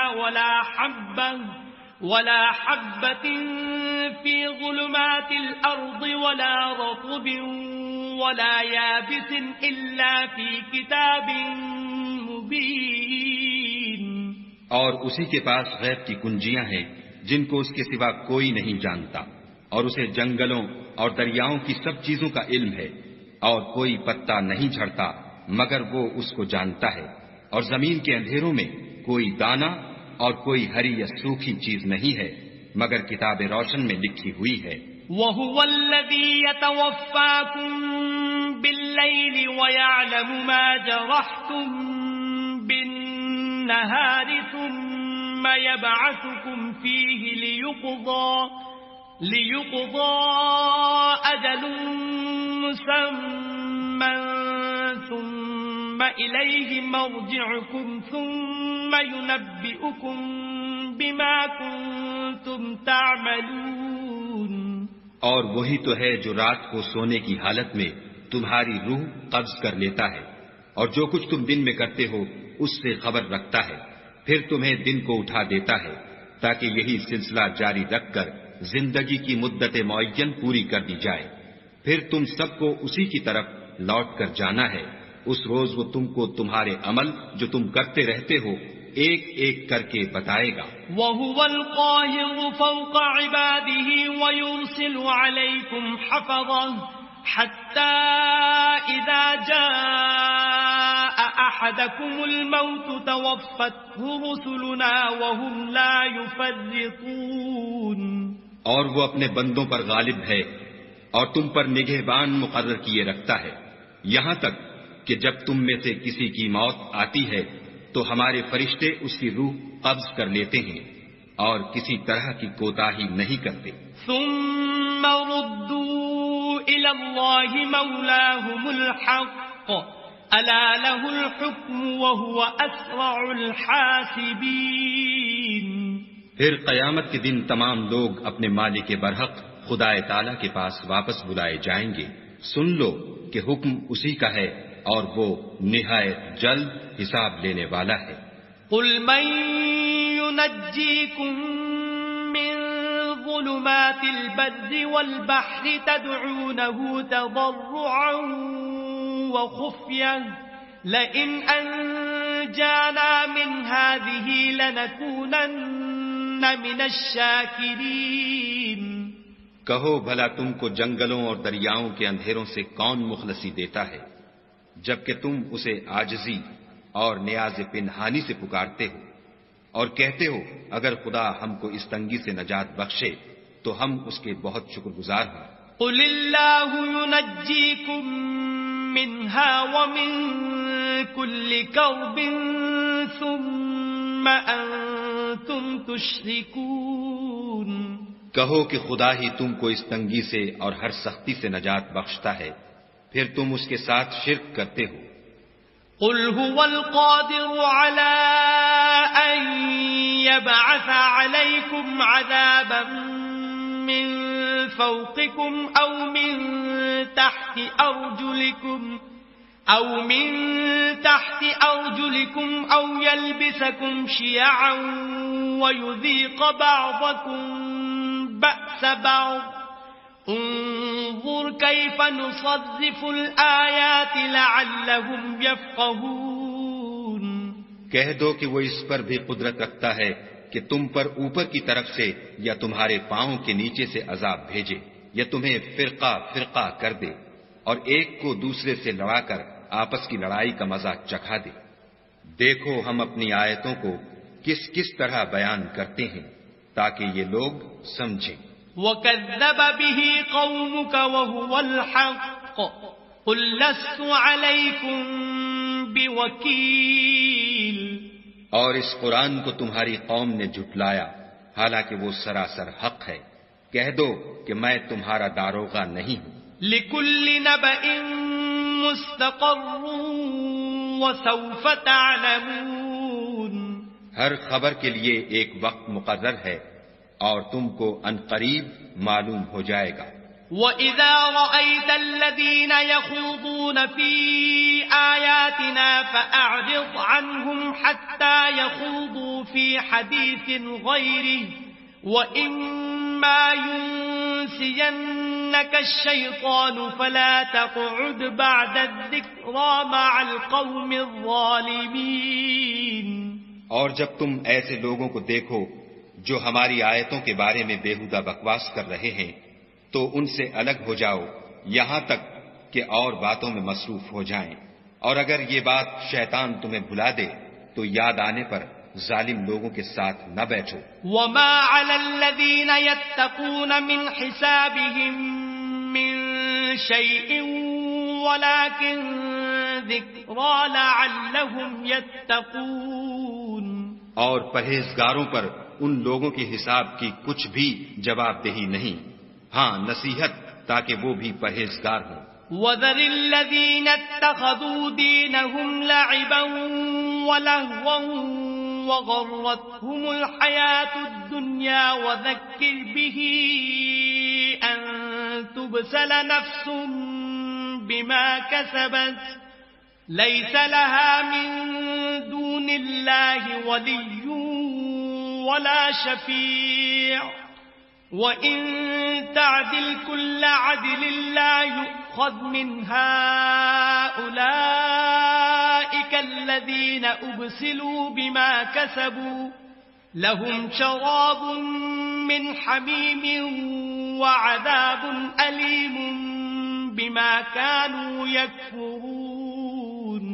ولا حبة في ظلمات الأرض ولا رطب ولا يابس إلا في كتاب مبين. اور اسی کے پاس غیب کی کنجیاں ہیں جن کو اس کے سوا کوئی نہیں جانتا اور اسے جنگلوں اور دریاؤں کی سب چیزوں کا علم ہے اور کوئی پتا نہیں جھڑتا مگر وہ اس کو جانتا ہے اور زمین کے اندھیروں میں کوئی دانہ اور کوئی ہری یا سوکھی چیز نہیں ہے مگر کتاب روشن میں لکھی ہوئی ہے. وَهُوَ الَّذِي يَتَوَفَّاكُم بِاللَّيْلِ وَيَعْلَمُ مَا جَرَحْتُم بِالنَّهَارِ ثُمَّ يَبْعَثُكُمْ فِيهِ لِيُقْضَى أَجَلٌ مُّسَمًّى ثُمَّ إِلَيْهِ مَرْجِعُكُمْ ثُمَّ يُنَبِّئُكُم بِمَا كُنتُمْ تَعْمَلُونَ. اور وہی تو ہے جو رات کو سونے کی حالت میں تمہاری روح قبض کر لیتا ہے اور جو کچھ تم دن میں کرتے ہو اس سے خبر رکھتا ہے پھر تمہیں دن کو اٹھا دیتا ہے تاکہ یہی سلسلہ جاری رکھ کر زندگی کی مدت معین پوری کر دی جائے. پھر تم سب کو اسی کی طرف لوٹ کر جانا ہے. اس روز وہ تم کو تمہارے عمل جو تم کرتے رہتے ہو ایک ایک کر کے بتائے گا. وَهُوَ الْقَاهِرُ فَوْقَ عِبَادِهِ وَيُرْسِلُ عَلَيْكُمْ حَفَظَةً حَتَّى إِذَا جَاءَ أَحَدَكُمُ الْمَوْتُ تَوَفَّتْهُ رُسُلُنَا وَهُمْ لَا يُفَرِّطُونَ. اور وہ اپنے بندوں پر غالب ہے اور تم پر نگہبان مقرر کیے رکھتا ہے یہاں تک کہ جب تم میں سے کسی کی موت آتی ہے تو ہمارے فرشتے اس کی روح قبض کر لیتے ہیں اور کسی طرح کی کوتاہی نہیں کرتے. ثم ردوا إلى الله مولاهم الحق ألا له الحكم وهو أسرع الحاسبين. پھر قیامت کے دن تمام لوگ اپنے مالک برحق خدا تعالی کے پاس واپس بلائے جائیں گے. سن لو کہ حکم اسی کا ہے اور وہ نہایت جلد حساب لینے والا ہے. قل من ينجيكم من ظلمات البر والبحر تدعونه تضرعا وخفيا لئن أنجانا من هذه لنكونن من الشاكرين. کہو بھلا تم کو جنگلوں اور دریاؤں کے اندھیروں سے کون مخلصی دیتا ہے جبکہ تم اسے عاجزی اور نیاز پنہانی سے پکارتے ہو اور کہتے ہو اگر خدا ہم کو اس تنگی سے نجات بخشے تو ہم اس کے بہت شکر گزار ہیں. قل اللہ ينجيكم منها ومن كل كرب ثم أنتم تشركون کہو کہ خدا ہی تم کو اس تنگی سے اور ہر سختی سے نجات بخشتا ہے، پھر تم اس کے ساتھ شرک کرتے ہو۔ قل هو القادر على أن يبعث عليكم عذابا من فوقكم أو من تحت أرجلكم أو يلبسكم شيعا ويذيق بعضكم بأس بعض انظر كيف نصرف الآيات لعلهم يفقهون۔ کہہ دو کہ وہ اس پر بھی قدرت رکھتا ہے کہ تم پر اوپر کی طرف سے یا تمہارے پاؤں کے نیچے سے عذاب بھیجے یا تمہیں فرقہ فرقہ کر دے اور ایک کو دوسرے سے لڑا کر آپس کی لڑائی کا مزہ چکھا دے۔ دیکھو ہم اپنی آیتوں کو کس کس طرح بیان کرتے ہیں تاکہ یہ لوگ سمجھیں۔ وَكَذَّبَ بِهِ قَوْمُكَ وَهُوَ الْحَقُّ قُلْ لَسْتُ عَلَيْكُمْ بِوَكِيلٍ۔ اور اس قرآن کو تمہاری قوم نے جھٹلایا حالانکہ وہ سراسر حق ہے، کہہ دو کہ میں تمہارا داروغہ نہیں ہوں۔ لِكُلِّ نَبَإٍ مُسْتَقَرٌّ وَسَوْفَ تَعْلَمُونَ۔ ہر خبر کے لیے ایک وقت مقرر ہے اور تم کو عنقریب معلوم ہو جائے گا۔ وَإِذَا رَأَيْتَ الَّذِينَ يَخُوضُونَ فِي آيَاتِنَا فَأَعْرِضْ عَنْهُمْ حَتَّى يَخُوضُوا فِي حَدِيثٍ غَيْرِهِ وَإِمَّا يُنْسِيَنَّكَ الشَّيْطَانُ فَلَا تَقْعُدْ بَعْدَ الذِّكْرَى مَعَ الْقَوْمِ الظَّالِمِينَ۔ اور جب تم ایسے لوگوں کو دیکھو جو ہماری آیتوں کے بارے میں بےہودہ بکواس کر رہے ہیں تو ان سے الگ ہو جاؤ یہاں تک کہ اور باتوں میں مصروف ہو جائیں، اور اگر یہ بات شیطان تمہیں بھلا دے تو یاد آنے پر ظالم لوگوں کے ساتھ نہ بیٹھو۔ وَمَا عَلَى الَّذِينَ يَتَّقُونَ مِنْ حِسَابِهِمْ مِنْ شَيْءٍ وَلَكِنْ ذِكْرَى لَعَلَّهُمْ يَتَّقُونَ۔ اور پرہیزگاروں پر ان لوگوں کے حساب کی کچھ بھی جواب دہی نہیں، ہاں نصیحت تاکہ وہ بھی پرہیزگار ہوں۔ وَذَرِ الَّذِينَ اتَّخَذُوا دِينَهُمْ لَعِبًا وَلَهْوًا وَغَرَّتْهُمُ الْحَيَاةُ الدُّنْيَا وَذَكِّرْ بِهِ أَن تُبْسَلَ نَفْسٌ بِمَا كَسَبَتْ لَيْسَ لَهَا مِن دُونِ اللَّهِ وَلِيٌّ وَلَا شَفِيعٌ وَإِن تَعْدِلْ كُلَّ عَدْلٍ لَّا يُؤْخَذْ مِنْهَا أُولَئِكَ الَّذِينَ أُبْسِلُوا بِمَا كَسَبُوا لَهُمْ شَرَابٌ مِّنْ حَمِيمٍ وَعَذَابٌ أَلِيمٌ بِمَا كَانُوا يَكْفُرُونَ۔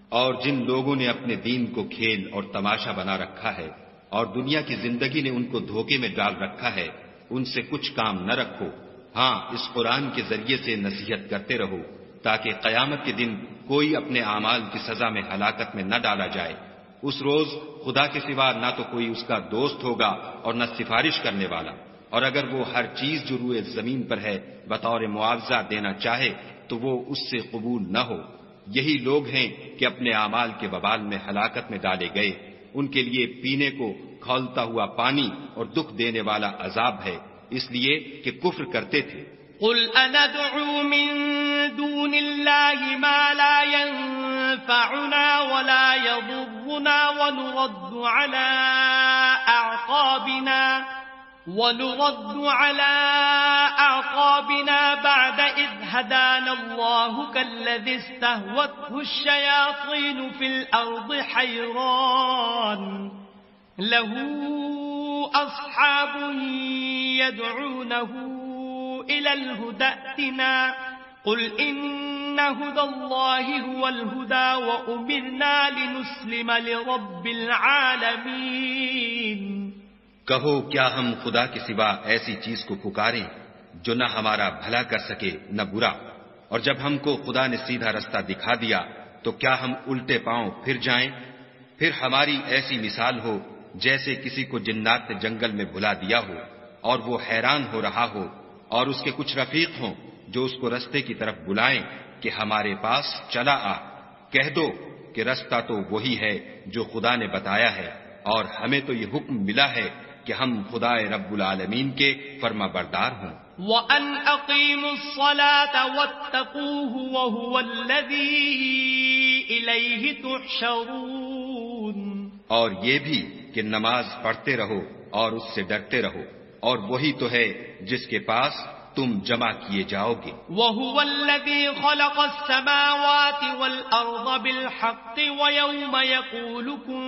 اور جن لوگوں نے اپنے دین کو کھیل اور تماشا بنا رکھا ہے اور دنیا کی زندگی نے ان کو دھوکے میں ڈال رکھا ہے، ان سے کچھ کام نہ رکھو، ہاں اس قرآن کے ذریعے سے نصیحت کرتے رہو تاکہ قیامت کے دن کوئی اپنے اعمال کی سزا میں ہلاکت میں نہ ڈالا جائے۔ اس روز خدا کے سوا نہ تو کوئی اس کا دوست ہوگا اور نہ سفارش کرنے والا، اور اگر وہ ہر چیز جو روئے زمین پر ہے بطور معاوضہ دینا چاہے تو وہ اس سے قبول نہ ہو۔ یہی لوگ ہیں کہ اپنے اعمال کے وبال میں ہلاکت میں ڈالے گئے، ان کے لیے پینے کو کھولتا ہوا پانی اور دکھ دینے والا عذاب ہے، اس لیے کہ کفر کرتے تھے۔ قُلْ أَنَدْعُو مِن دُونِ اللَّهِ مَا لَا يَنفَعُنَا وَلَا يَضُرُّنَا وَنُرَدُّ عَلَىٰ أَعْقَابِنَا بَعْدَ إِذْ هَدَانَا اللَّهُ كَالَّذِي اسْتَهْوَتْهُ الشَّيَاطِينُ فِي الْأَرْضِ حَيْرَانٍ لَهُ أَصْحَابٌ يَدْعُونَهُ إِلَى الْهُدَى ائْتِنَا قُلْ إِنَّ هُدَى اللَّهِ هُوَ الْهُدَى وَأُمِرْنَا لِنُسْلِمَ لِرَبِّ الْعَالَمِينَ۔ کہو کیا ہم خدا کے سوا ایسی چیز کو پکاریں جو نہ ہمارا بھلا کر سکے نہ برا، اور جب ہم کو خدا نے سیدھا رستہ دکھا دیا تو کیا ہم الٹے پاؤں پھر جائیں؟ پھر ہماری ایسی مثال ہو جیسے کسی کو جنات نے جنگل میں بھلا دیا ہو اور وہ حیران ہو رہا ہو اور اس کے کچھ رفیق ہوں جو اس کو رستے کی طرف بلائیں کہ ہمارے پاس چلا آ، کہہ دو کہ رستہ تو وہی ہے جو خدا نے بتایا ہے، اور ہمیں تو یہ حکم ملا ہے کہ ہم خدا رب العالمین کے فرما بردار ہوں۔ وَأَنْ أَقِيمُوا الصَّلَاةَ وَاتَّقُوهُ وَهُوَ الَّذِي إِلَيْهِ تُحْشَرُونَ، اور یہ بھی کہ نماز پڑھتے رہو اور اس سے ڈرتے رہو، اور وہی تو ہے جس کے پاس تم جمع کیے جاؤ گے۔ وَهُوَ الَّذِي خَلَقَ السَّمَاوَاتِ وَالْأَرْضَ بِالْحَقِّ وَيَوْمَ يَقُولُ كُن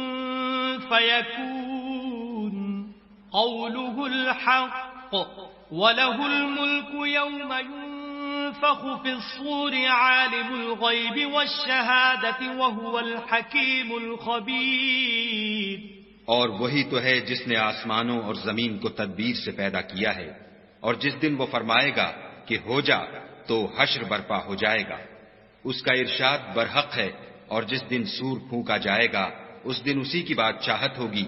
فَيَكُونُ قَوْلُهُ الْحَقُّ وَلَهُ الْمُلْكُ يَوْمَ يُنفَخُ فِي الصُّورِ عَالِمُ الْغَيْبِ وَالشَّهَادَةِ وَهُوَ الْحَكِيمُ الْخَبِيرُ۔ اور وہی تو ہے جس نے آسمانوں اور زمین کو تدبیر سے پیدا کیا ہے، اور جس دن وہ فرمائے گا کہ ہو جا تو حشر برپا ہو جائے گا، اس کا ارشاد برحق ہے، اور جس دن سور پھونکا جائے گا اس دن اسی کی بات چاہت ہوگی،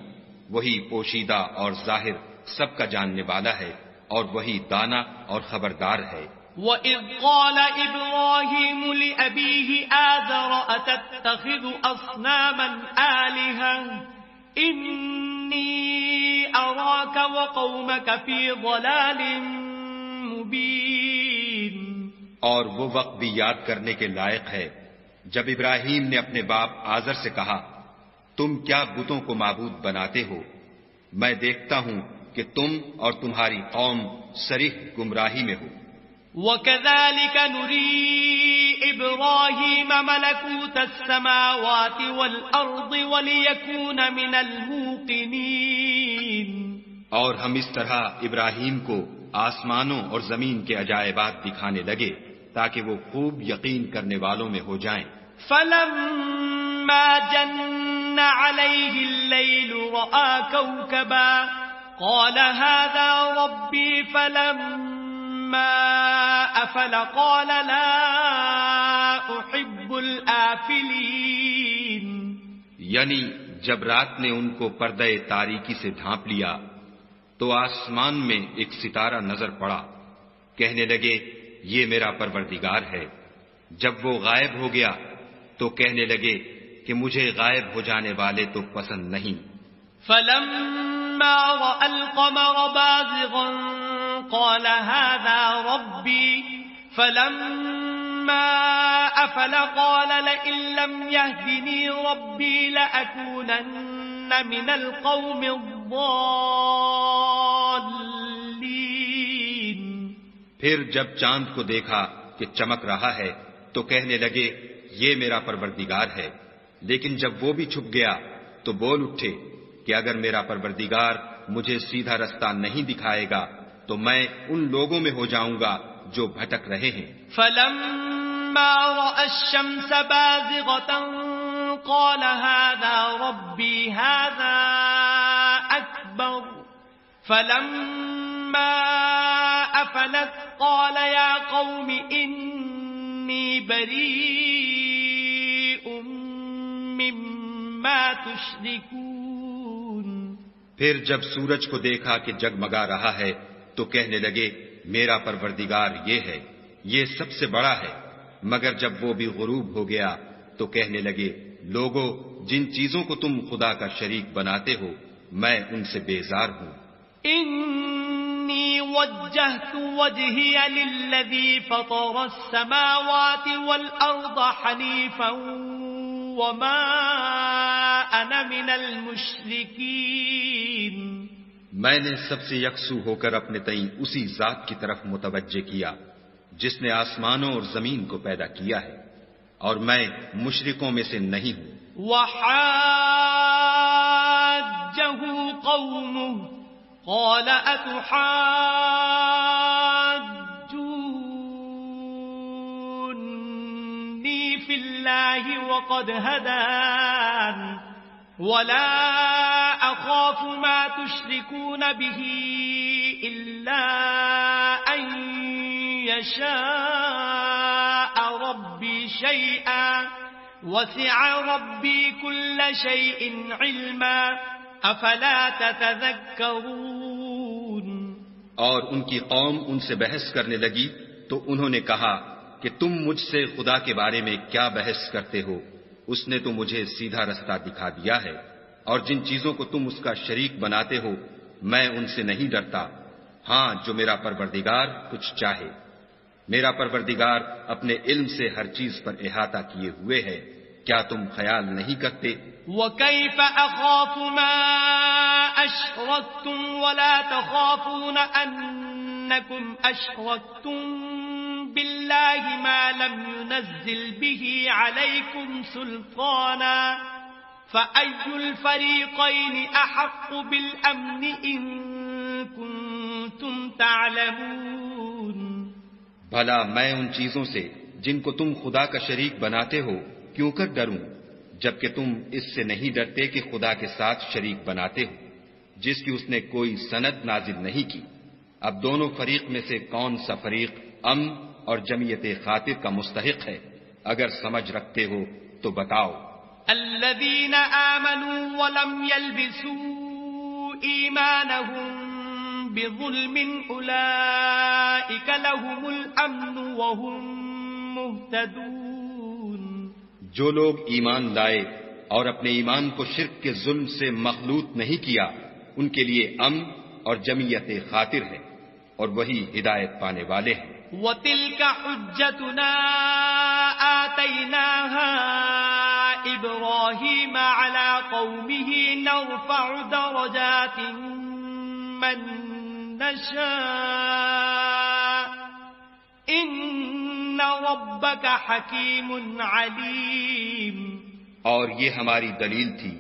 وہی پوشیدہ اور ظاہر سب کا جاننے والا ہے، اور وہی دانا اور خبردار ہے۔ وَإِذْ قَالَ إِبْرَاهِيمُ لِأَبِيهِ آزَرَ أَتَتَّخِذُ أَصْنَامًا آلِهَةً إِنِّي أَرَاكَ وَقَوْمَكَ فِي ضَلَالٍ مُبِينٍ۔ اور وہ وقت بھی یاد کرنے کے لائق ہے جب ابراہیم نے اپنے باپ آزر سے کہا، تم کیا بتوں کو معبود بناتے ہو؟ میں دیکھتا ہوں کہ تم اور تمہاری قوم صریح گمراہی میں ہو۔ وَكَذَلِكَ نُرِي إِبْرَاهِيمَ مَلَكُوتَ السَّمَاوَاتِ وَالْأَرْضِ وَلِيَكُونَ مِنَ الْمُوقِنِينَ۔ اور ہم اس طرح ابراہیم کو آسمانوں اور زمین کے عجائبات دکھانے لگے تاکہ وہ خوب یقین کرنے والوں میں ہو جائیں۔ فَلَمَّا جَنَّ عَلَيْهِ اللَّيْلُ رَأَىٰ كَوْكَبًا قَالَ هَٰذَا رَبِّي فَلَمَّا أَفَلَ قَالَ لَا أُحِبُّ الْآفِلِينَ۔ یعنی جب رات نے ان کو پردہ تاریکی سے ڈھانپ لیا تو آسمان میں ایک ستارہ نظر پڑا، کہنے لگے یہ میرا پروردگار ہے۔ جب وہ غائب ہو گیا تو کہنے لگے کہ مجھے غائب ہو جانے والے تو پسند نہیں۔ فَلَمَّا رَأَى الْقَمَرَ بَازِغًا قَالَ هَٰذَا رَبِّي فَلَمَّا أَفَلَ قَالَ لَئِن لَّمْ يَهْدِنِي رَبِّي لَأَكُونَنَّ مِنَ الْقَوْمِ الضَّالِّينَ۔ پھر جب چاند کو دیکھا کہ چمک رہا ہے تو کہنے لگے یہ میرا پروردگار ہے، لیکن جب وہ بھی چھپ گیا تو بول اٹھے کہ اگر میرا پروردگار مجھے سیدھا رستہ نہیں دکھائے گا تو میں ان لوگوں میں ہو جاؤں گا جو بھٹک رہے ہیں۔ فَلَمَّا رَأَى الشَّمْسَ بَازِغَةً قَالَ هَٰذَا رَبِّي هَٰذَا أَكْبَرُ فَلَمَّا أَفَلَتْ قَالَ يَا قَوْمِ إِنِّي بَرِيءٌ مِّمَّا تُشْرِكُونَ۔ پھر جب سورج کو دیکھا کہ جگمگا رہا ہے تو کہنے لگے میرا پروردگار یہ ہے، یہ سب سے بڑا ہے، مگر جب وہ بھی غروب ہو گیا تو کہنے لگے لوگو جن چیزوں کو تم خدا کا شریک بناتے ہو میں ان سے بیزار ہوں۔ انی وجہت وجہی للذی فطر السماوات والارض حنیفا وما انا من المشرکین۔ میں نے سب سے یکسو ہو کر اپنے تئیں اسی ذات کی طرف متوجہ کیا جس نے آسمانوں اور زمین کو پیدا کیا ہے، اور میں مشرکوں میں سے نہیں ہوں۔ وحاجہ قومہ قال اتحاجونی فی اللہ وقد ہدان ولا اخاف ما تشركون به الا ان يشاء ربي شيئا وسع ربي كل شيء علما افلا تتذکرون. اور ان کی قوم ان سے بحث کرنے لگی تو انہوں نے کہا کہ تم مجھ سے خدا کے بارے میں کیا بحث کرتے ہو؟ اس نے تو مجھے سیدھا رستہ دکھا دیا ہے، اور جن چیزوں کو تم اس کا شریک بناتے ہو میں ان سے نہیں ڈرتا، ہاں جو میرا پروردگار کچھ چاہے. میرا پروردگار اپنے علم سے ہر چیز پر احاطہ کیے ہوئے ہے، کیا تم خیال نہیں کرتے؟ وَكَيْفَ أَخَافُ مَا أَشْرَكْتُمْ وَلَا تَخَافُونَ أَنَّكُمْ أَشْرَكْتُمْ بِاللَّهِ مَا لَمْ يُنَزِّلْ بِهِ عَلَيْكُمْ سُلْطَانًا فَأَيُّ الْفَرِيقَيْنِ أَحَقُّ بِالْأَمْنِ إِن كُنتُمْ تَعْلَمُونَ. بھلا میں ان چیزوں سے جن کو تم خدا کا شریک بناتے ہو کیوں کر ڈروں، جبکہ تم اس سے نہیں ڈرتے کہ خدا کے ساتھ شریک بناتے ہو جس کی اس نے کوئی سند نازل نہیں کی. اب دونوں فریق میں سے کون سا فریق امن اور جمعیت خاطر کا مستحق ہے؟ اگر سمجھ رکھتے ہو تو بتاؤ. الذين آمنوا ولم يلبسوا إيمانهم بظلم أولئك لهم الأمن وهم مهتدون. جو لوگ ایمان لائے اور اپنے ایمان کو شرک کے ظلم سے مخلوط نہیں کیا ان کے لیے امن اور جمعیت خاطر ہے اور وہی ہدایت پانے والے ہیں. وَتِلْكَ حُجَّتُنَا آتَيْنَاهَا إِبْرَاهِيمَ عَلَى قَوْمِهِ نَرْفَعُ دَرَجَاتٍ مَّن نَّشَاءُ إِنَّ رَبَّكَ حَكِيمٌ عَلِيمٌ. اور یہ ہماری دلیل تھی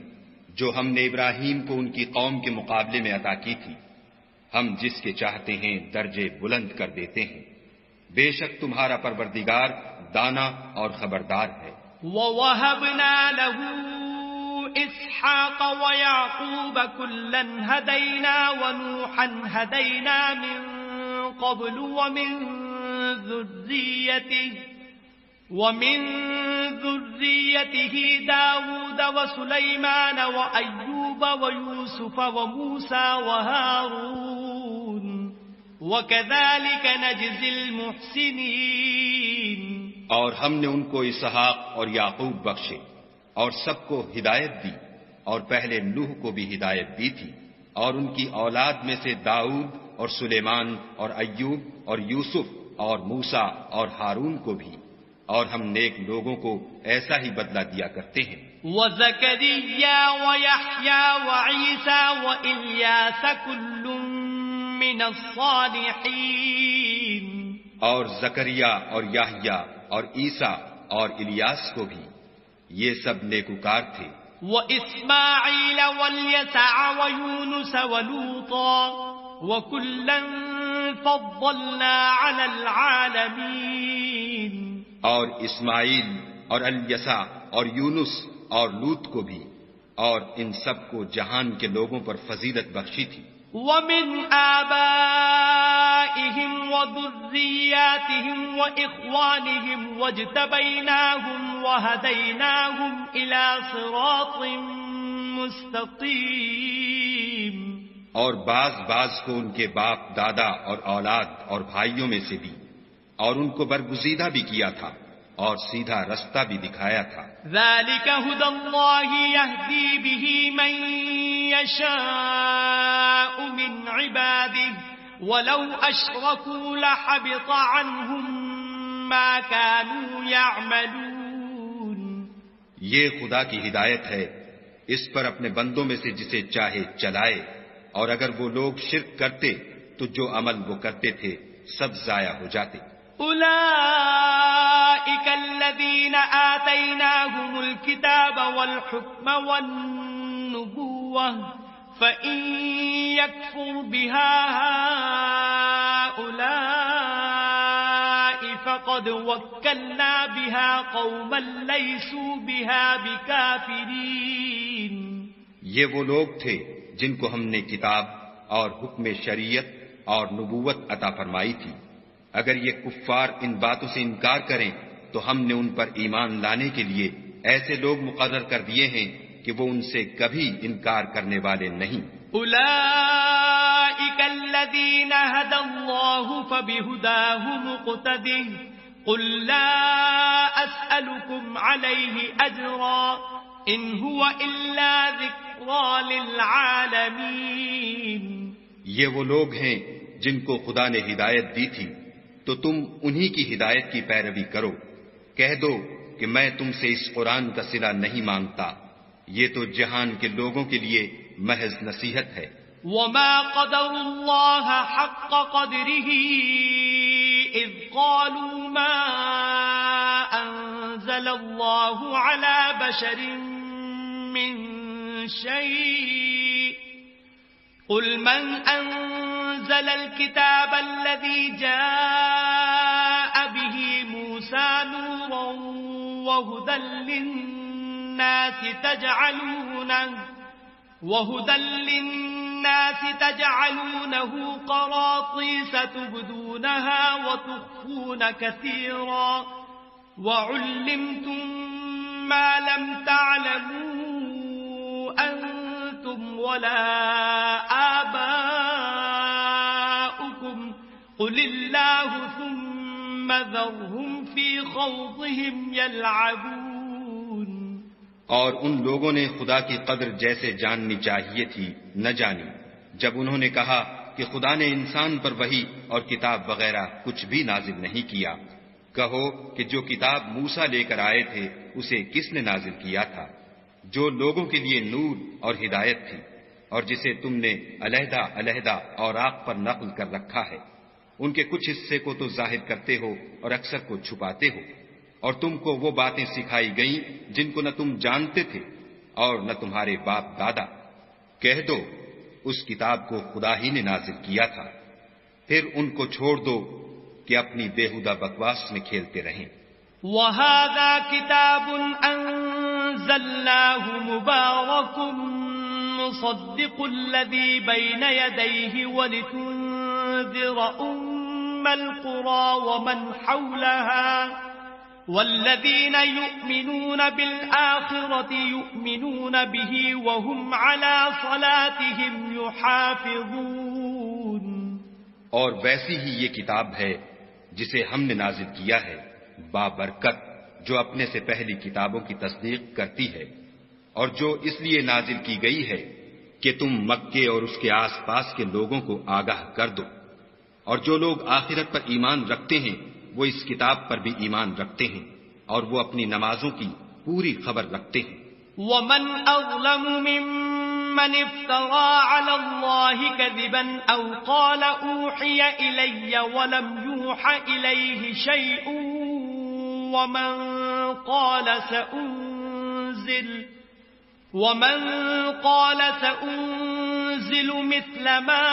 جو ہم نے ابراہیم کو ان کی قوم کے مقابلے میں عطا کی تھی، ہم جس کے چاہتے ہیں درجے بلند کر دیتے ہیں، بے شک تمہارا پروردگار دانا اور خبردار ہے. وَوَهَبْنَا لَهُ إِسْحَاقَ وَيَعْقُوبَ كُلًّا هَدَيْنَا وَنُوحًا هَدَيْنَا مِن قَبْلُ وَمِن ذُرِّيَّتِهِ دَاوُودَ وَسُلَيْمَانَ وَأَيُّوبَ وَيُوسُفَ وَمُوسَى وَهَارُونَ وَكَذَلِكَ نَجْزِي الْمُحْسِنِينَ. اور ہم نے ان کو اسحاق اور یعقوب بخشے اور سب کو ہدایت دی، اور پہلے نوح کو بھی ہدایت دی تھی، اور ان کی اولاد میں سے داؤد اور سلیمان اور ایوب اور یوسف اور موسیٰ اور ہارون کو بھی، اور ہم نیک لوگوں کو ایسا ہی بدلہ دیا کرتے ہیں. وَزَكَرِيَّا وَيَحْيَا وَعِيسَى وَإِلْيَاسَ كُلٌّ مِّنَ الصَّالِحِينَ. اور زکریا اور یحییٰ اور عیسیٰ اور الیاس کو بھی، یہ سب نیکوکار تھے. وَإِسْمَاعِيلَ وَالْيَسَعَ وَيُونُسَ وَلُوطًا وَكُلًّا فَضَّلْنَا عَلَى الْعَالَمِينَ. اور اسماعیل اور الیسع اور یونس اور لوط کو بھی، اور ان سب کو جہان کے لوگوں پر فضیلت بخشی تھی. وَمِنْ آبَائِهِمْ وَذُرِّيَّاتِهِمْ وَإِخْوَانِهِمْ وَاجْتَبَيْنَاهُمْ وَهَدَيْنَاهُمْ إِلَى صِرَاطٍ مُسْتَقِيمٍ. اور بعض کو ان کے باپ دادا اور اولاد اور بھائیوں میں سے بھی، اور ان کو برگزیدہ بھی کیا تھا اور سیدھا رستہ بھی دکھایا تھا. ذَلِكَ هُدَى اللَّهِ يَهْدِي بِهِ مَن يَشَاءُ مِنْ عِبَادِهِ وَلَوْ أَشْرَكُوا لَحَبِطَ عَنْهُمْ مَا كَانُوا يَعْمَلُونَ. یہ خدا کی ہدایت ہے، اس پر اپنے بندوں میں سے جسے چاہے چلائے، اور اگر وہ لوگ شرک کرتے تو جو عمل وہ کرتے تھے سب ضائع ہو جاتے. أولئك الذين آتيناهم الكتاب والحكم والنبوة فإن يكفر بها هؤلاء فقد وكلنا بها قوما ليسوا بها بكافرين. یہ وہ لوگ تھے جن کو ہم نے کتاب اور حکم شریعت اور نبوت عطا فرمائی تھی. اگر یہ کفار ان باتوں سے انکار کریں تو ہم نے ان پر ایمان لانے کے لیے ایسے لوگ مقرر کر دیے ہیں کہ وہ ان سے کبھی انکار کرنے والے نہیں۔ أولئك الذين هدى الله فبهداه مقتده قل لا أسألكم عليه أجرا إن هو إلا ذكرى للعالمين۔ یہ وہ لوگ ہیں جن کو خدا نے ہدایت دی تھی تو تم انہی کی ہدایت کی پیروی کرو۔ کہہ دو کہ میں تم سے اس قرآن کا صلہ نہیں مانگتا، یہ تو جہان کے لوگوں کے لیے محض نصیحت ہے۔ وما قدر الله حق قدره إذ قالوا ما أنزل الله على بشر من شيء قل من أنزل الكتاب الذي جاء به موسى نورا وهدى للناس تجعلونه قراطيس تبدونها وتخفون كثيرا وعلمتم ما لم تعلموا أنتم ولا آباؤكم قل الله ثم ذرهم في خوضهم يلعبون۔ اور ان لوگوں نے خدا کی قدر جیسے جاننی چاہیے تھی نہ جانی جب انہوں نے کہا کہ خدا نے انسان پر وحی اور کتاب وغیرہ کچھ بھی نازل نہیں کیا۔ کہو کہ جو کتاب موسیٰ لے کر آئے تھے اسے کس نے نازل کیا تھا، جو لوگوں کے لیے نور اور ہدایت تھی، اور جسے تم نے علیحدہ علیحدہ اوراق پر نقل کر رکھا ہے۔ ان کے کچھ حصے کو تو ظاہر کرتے ہو اور اکثر کو چھپاتے ہو، اور تم کو وہ باتیں سکھائی گئیں جن کو نہ تم جانتے تھے اور نہ تمہارے باپ دادا۔ کہہ دو اس کتاب کو خدا ہی نے نازل کیا تھا، پھر ان کو چھوڑ دو کہ اپنی بےہودہ بکواس میں کھیلتے رہیں۔ وَهَذَا كِتَابٌ أَنزَلْنَاهُ مُبَارَكٌ مُصَدِّقُ الَّذِي بَيْنَ يَدَيْهِ وَلِتُنذِرَ أُمَّ الْقُرَى وَمَنْ حَوْلَهَا وَالَّذِينَ يُؤْمِنُونَ بِالْآخِرَةِ يُؤْمِنُونَ بِهِ وَهُمْ عَلَى صَلَاتِهِمْ يُحَافِظُونَ۔ اور ویسی ہی یہ کتاب ہے جسے ہم نے نازل کیا ہے بابرکت، جو اپنے سے پہلی کتابوں کی تصدیق کرتی ہے، اور جو اس لیے نازل کی گئی ہے کہ تم مکے اور اس کے آس پاس کے لوگوں کو آگاہ کر دو، اور جو لوگ آخرت پر ایمان رکھتے ہیں وہ اس کتاب پر بھی ایمان رکھتے ہیں اور وہ اپنی نمازوں کی پوری خبر رکھتے ہیں۔ وَمَنْ أَظْلَمُ مِمَّنِ افْتَرَى عَلَى اللَّهِ كَذِبًا أَوْ قَالَ أُوحِيَ إِلَيَّ وَلَمْ يُوحَ إِلَيْهِ شَيْءٌ وَمَنْ قَالَ سَأُنزِلُ مِثْلَ مَا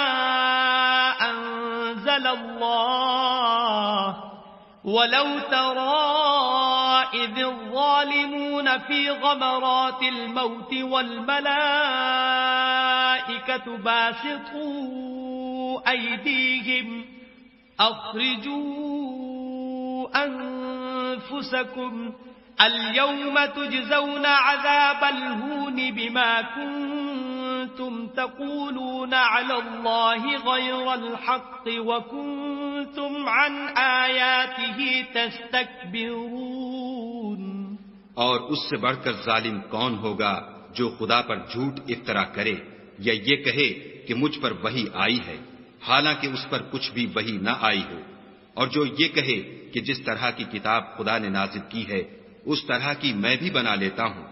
أَنزَلَ اللَّهُ وَلَوْ تَرَى إِذِ الظَّالِمُونَ فِي غَمَرَاتِ الْمَوْتِ وَالْمَلَائِكَةُ بَاسِطُو أَيْدِيهِمْ أَخْرِجُوا أَنفُسَكُمْ الْيَوْمَ تُجْزَوْنَ عَذَابَ الْهُونِ بِمَا كُنْتُمْ تَقُولُونَ عَلَى اللَّهِ غَيْرَ الْحَقِّ وَكُنْتُمْ عَنْ آيَاتِهِ تَسْتَكْبِرُونَ۔ اور اس سے بڑھ کر ظالم کون ہوگا جو خدا پر جھوٹ افطرا کرے یا یہ کہے کہ مجھ پر وحی آئی ہے حالانکہ اس پر کچھ بھی وحی نہ آئی ہو، اور جو یہ کہے کہ جس طرح کی کتاب خدا نے نازل کی ہے اس طرح کی میں بھی بنا لیتا ہوں۔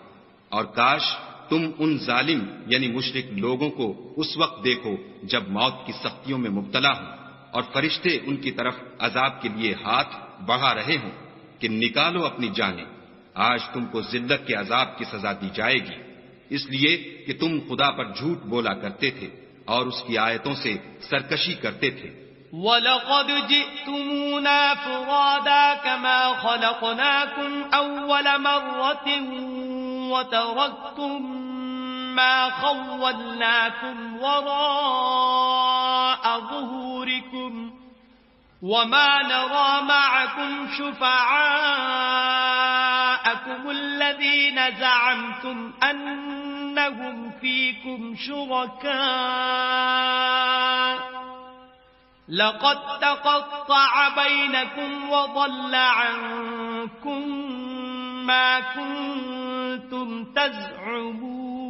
اور کاش تم ان ظالم یعنی مشرک لوگوں کو اس وقت دیکھو جب موت کی سختیوں میں مبتلا ہوں اور فرشتے ان کی طرف عذاب کے لیے ہاتھ بڑھا رہے ہوں کہ نکالو اپنی جانیں، آج تم کو ذلت کے عذاب کی سزا دی جائے گی، اس لیے کہ تم خدا پر جھوٹ بولا کرتے تھے اور اس کی آیتوں سے سرکشی کرتے تھے۔ وَلَقَدْ جِئْتُمُونَا فُرَادَا كَمَا خَلَقْنَاكُمْ أَوَّلَ مَرَّةٍ وَتَرَكْتُمْ مَا خَوَّلْنَاكُمْ وَرَاءَ ظُهُورِكُمْ وَمَا نَرَى مَعَكُمْ شُفَعَاءَكُمُ الَّذِينَ زَعَمْتُمْ أَنَّ أنهم فيكم شركاء لقد تقطع بينكم وضل عنكم ما كنتم تزعمون.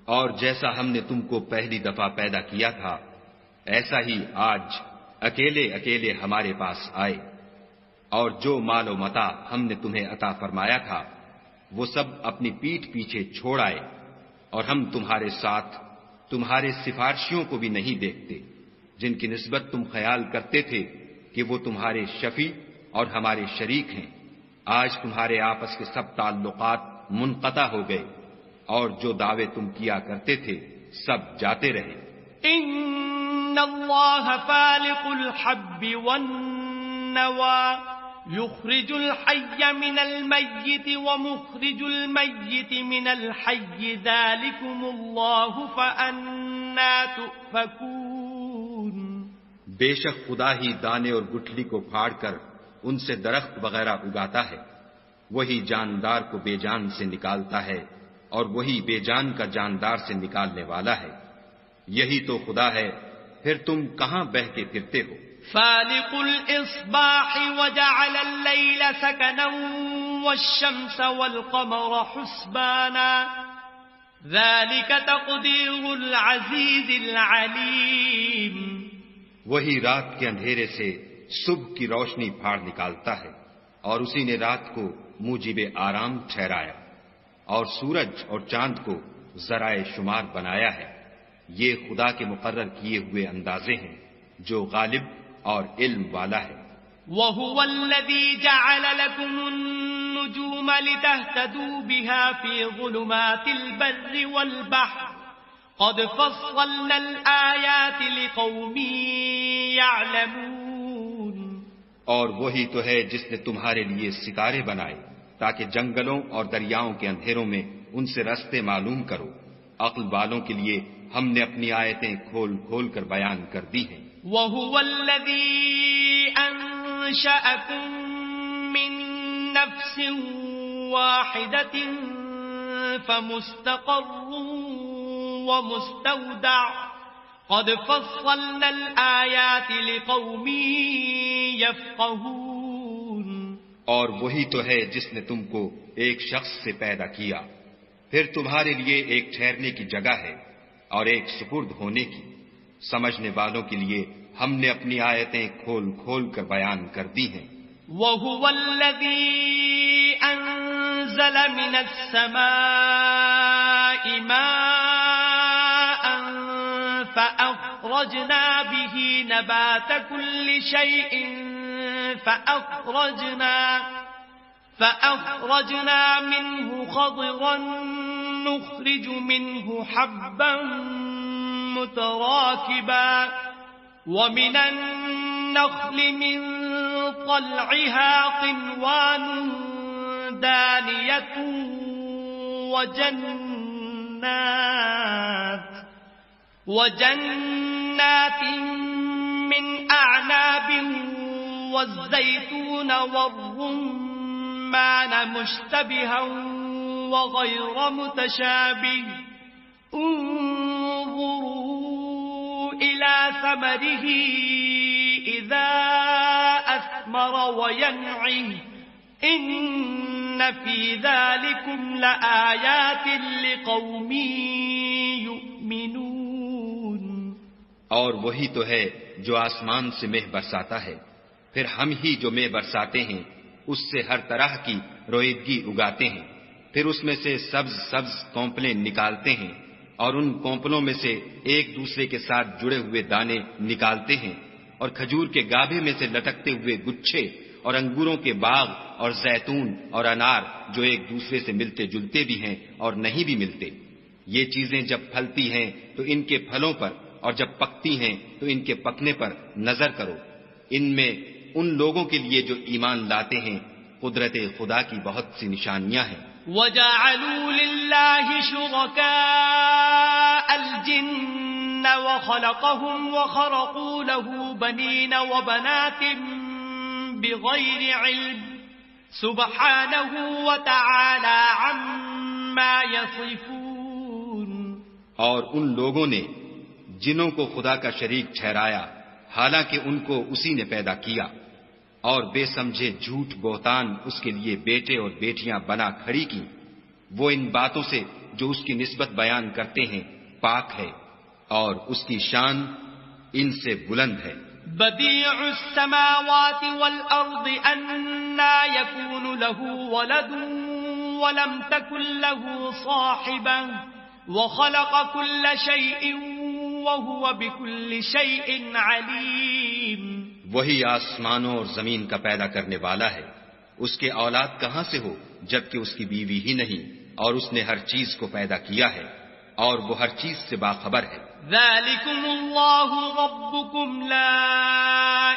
اور جیسا ہم نے تم کو پہلی دفعہ پیدا کیا تھا ایسا ہی آج اکیلے اکیلے ہمارے پاس آئے، اور جو مال و متاع ہم نے تمہیں عطا فرمایا تھا وہ سب اپنی پیٹھ پیچھے چھوڑ آئے، اور ہم تمہارے ساتھ تمہارے سفارشیوں کو بھی نہیں دیکھتے جن کی نسبت تم خیال کرتے تھے کہ وہ تمہارے شفیع اور ہمارے شریک ہیں. آج تمہارے آپس کے سب تعلقات منقطع ہو گئے، اور جو دعوے تم کیا کرتے تھے سب جاتے رہے. ان اللہ فالق الحب والنوى يخرج الحي من الميت ومخرج الميت من الحي ذلكم الله فأنا تؤفكون. بے شک خدا ہی دانے اور گٹھلی کو پھاڑ کر ان سے درخت وغیرہ اگاتا ہے، وہی جاندار کو بے جان سے نکالتا ہے اور وہی بے جان کا جاندار سے نکالنے والا ہے. یہی تو خدا ہے، پھر تم کہاں بہ کے پھرتے ہو. فالق الإصباح وجعل الليل سكنا والشمس والقمر حسبانا ذلك تقدير العزيز العليم. وہی رات کے اندھیرے سے صبح کی روشنی پھاڑ نکالتا ہے، اور اسی نے رات کو موجب آرام ٹھہرایا اور سورج اور چاند کو ذرائع شمار بنایا ہے. یہ خدا کے مقرر کیے ہوئے اندازے ہیں جو غالب اور علم والا ہے. وَهُوَ الَّذِي جَعَلَ لَكُمُ النُّجُومَ لِتَهْتَدُوا بِهَا فِي ظُلُمَاتِ الْبَرِّ وَالْبَحْرِ قَدْ فَصَّلْنَا الْآيَاتِ لِقَوْمٍ يَعْلَمُونَ. اور وہی تو ہے جس نے تمہارے لیے ستارے بنائے تاکہ جنگلوں اور دریاؤں کے اندھیروں میں ان سے رستے معلوم کرو. عقل والوں کے لیے ہم نے اپنی آیتیں کھول کھول کر بیان کر دی ہیں. وَهُوَ الَّذِي أَنشَأَكُم مِّن نَّفْسٍ وَاحِدَةٍ فَمُسْتَقَرٌّ وَمُسْتَوْدَعٌ قَدْ فَصَّلْنَا الْآيَاتِ لِقَوْمٍ يَفْقَهُونَ. اور وہی تو ہے جس نے تم کو ایک شخص سے پیدا کیا، پھر تمہارے لیے ایک ٹھہرنے کی جگہ ہے اور ایک سپرد ہونے کی. سمجھنے والوں کے لیے ہم نے اپنی آیتیں کھول کھول کر بیان کر دی ہیں. وَهُوَ الَّذِي أَنزَلَ مِنَ السَّمَاءِ مَاءً فَأَخْرَجْنَا بِهِ نَبَاتَ كُلِّ شَيْءٍ فأخرجنا منه خضرا نخرج منه حبا متراكبا ومن النخل من طلعها قنوان دانية وجنات من أعناب والزيتون والرمان مشتبها وغير متشابه انظروا إلى ثمره إذا أثمر وينعه إن في ذلكم لآيات لقوم يؤمنون. اور وہی تو ہے جو آسمان سے مہ برساتا ہے، پھر ہم ہی جو مہ برساتے ہیں اس سے ہر طرح کی رویدگی اگاتے ہیں، پھر اس میں سے سبز سبز کونپلیں نکالتے ہیں اور ان کونپلوں میں سے ایک دوسرے کے ساتھ جڑے ہوئے دانے نکالتے ہیں، اور کھجور کے گابھے میں سے لٹکتے ہوئے گچھے اور انگوروں کے باغ اور زیتون اور انار جو ایک دوسرے سے ملتے جلتے بھی ہیں اور نہیں بھی ملتے. یہ چیزیں جب پھلتی ہیں تو ان کے پھلوں پر اور جب پکتی ہیں تو ان کے پکنے پر نظر کرو. ان میں ان لوگوں کے لیے جو ایمان لاتے ہیں قدرت خدا کی بہت سی نشانیاں ہیں. وَجَعَلُوا لِلَّهِ شُرَكَاءَ الْجِنَّ وَخَلَقَهُمْ وَخَرَقُوا لَهُ بَنِينَ وَبَنَاتٍ بِغَيْرِ عِلْمٍ سُبْحَانَهُ وَتَعَالَى عَمَّا يَصِفُونَ. اور ان لوگوں نے جنوں کو خدا کا شریک ٹھہرایا حالانکہ ان کو اسی نے پیدا کیا، اور بے سمجھے جھوٹ بہتان اس کے لیے بیٹے اور بیٹیاں بنا کھڑی کی، وہ ان باتوں سے جو اس کی نسبت بیان کرتے ہیں پاک ہے، اور اس کی شان ان سے بلند ہے۔ بديع السماوات والأرض أنى يكون له ولد ولم تكن له صاحبة وخلق كل شيء وهو بكل شيء عليم۔ وہی آسمانوں اور زمین کا پیدا کرنے والا ہے، اس کے اولاد کہاں سے ہو جبکہ اس کی بیوی ہی نہیں، اور اس نے ہر چیز کو پیدا کیا ہے اور وہ ہر چیز سے باخبر ہے۔ ذلكم الله ربكم لا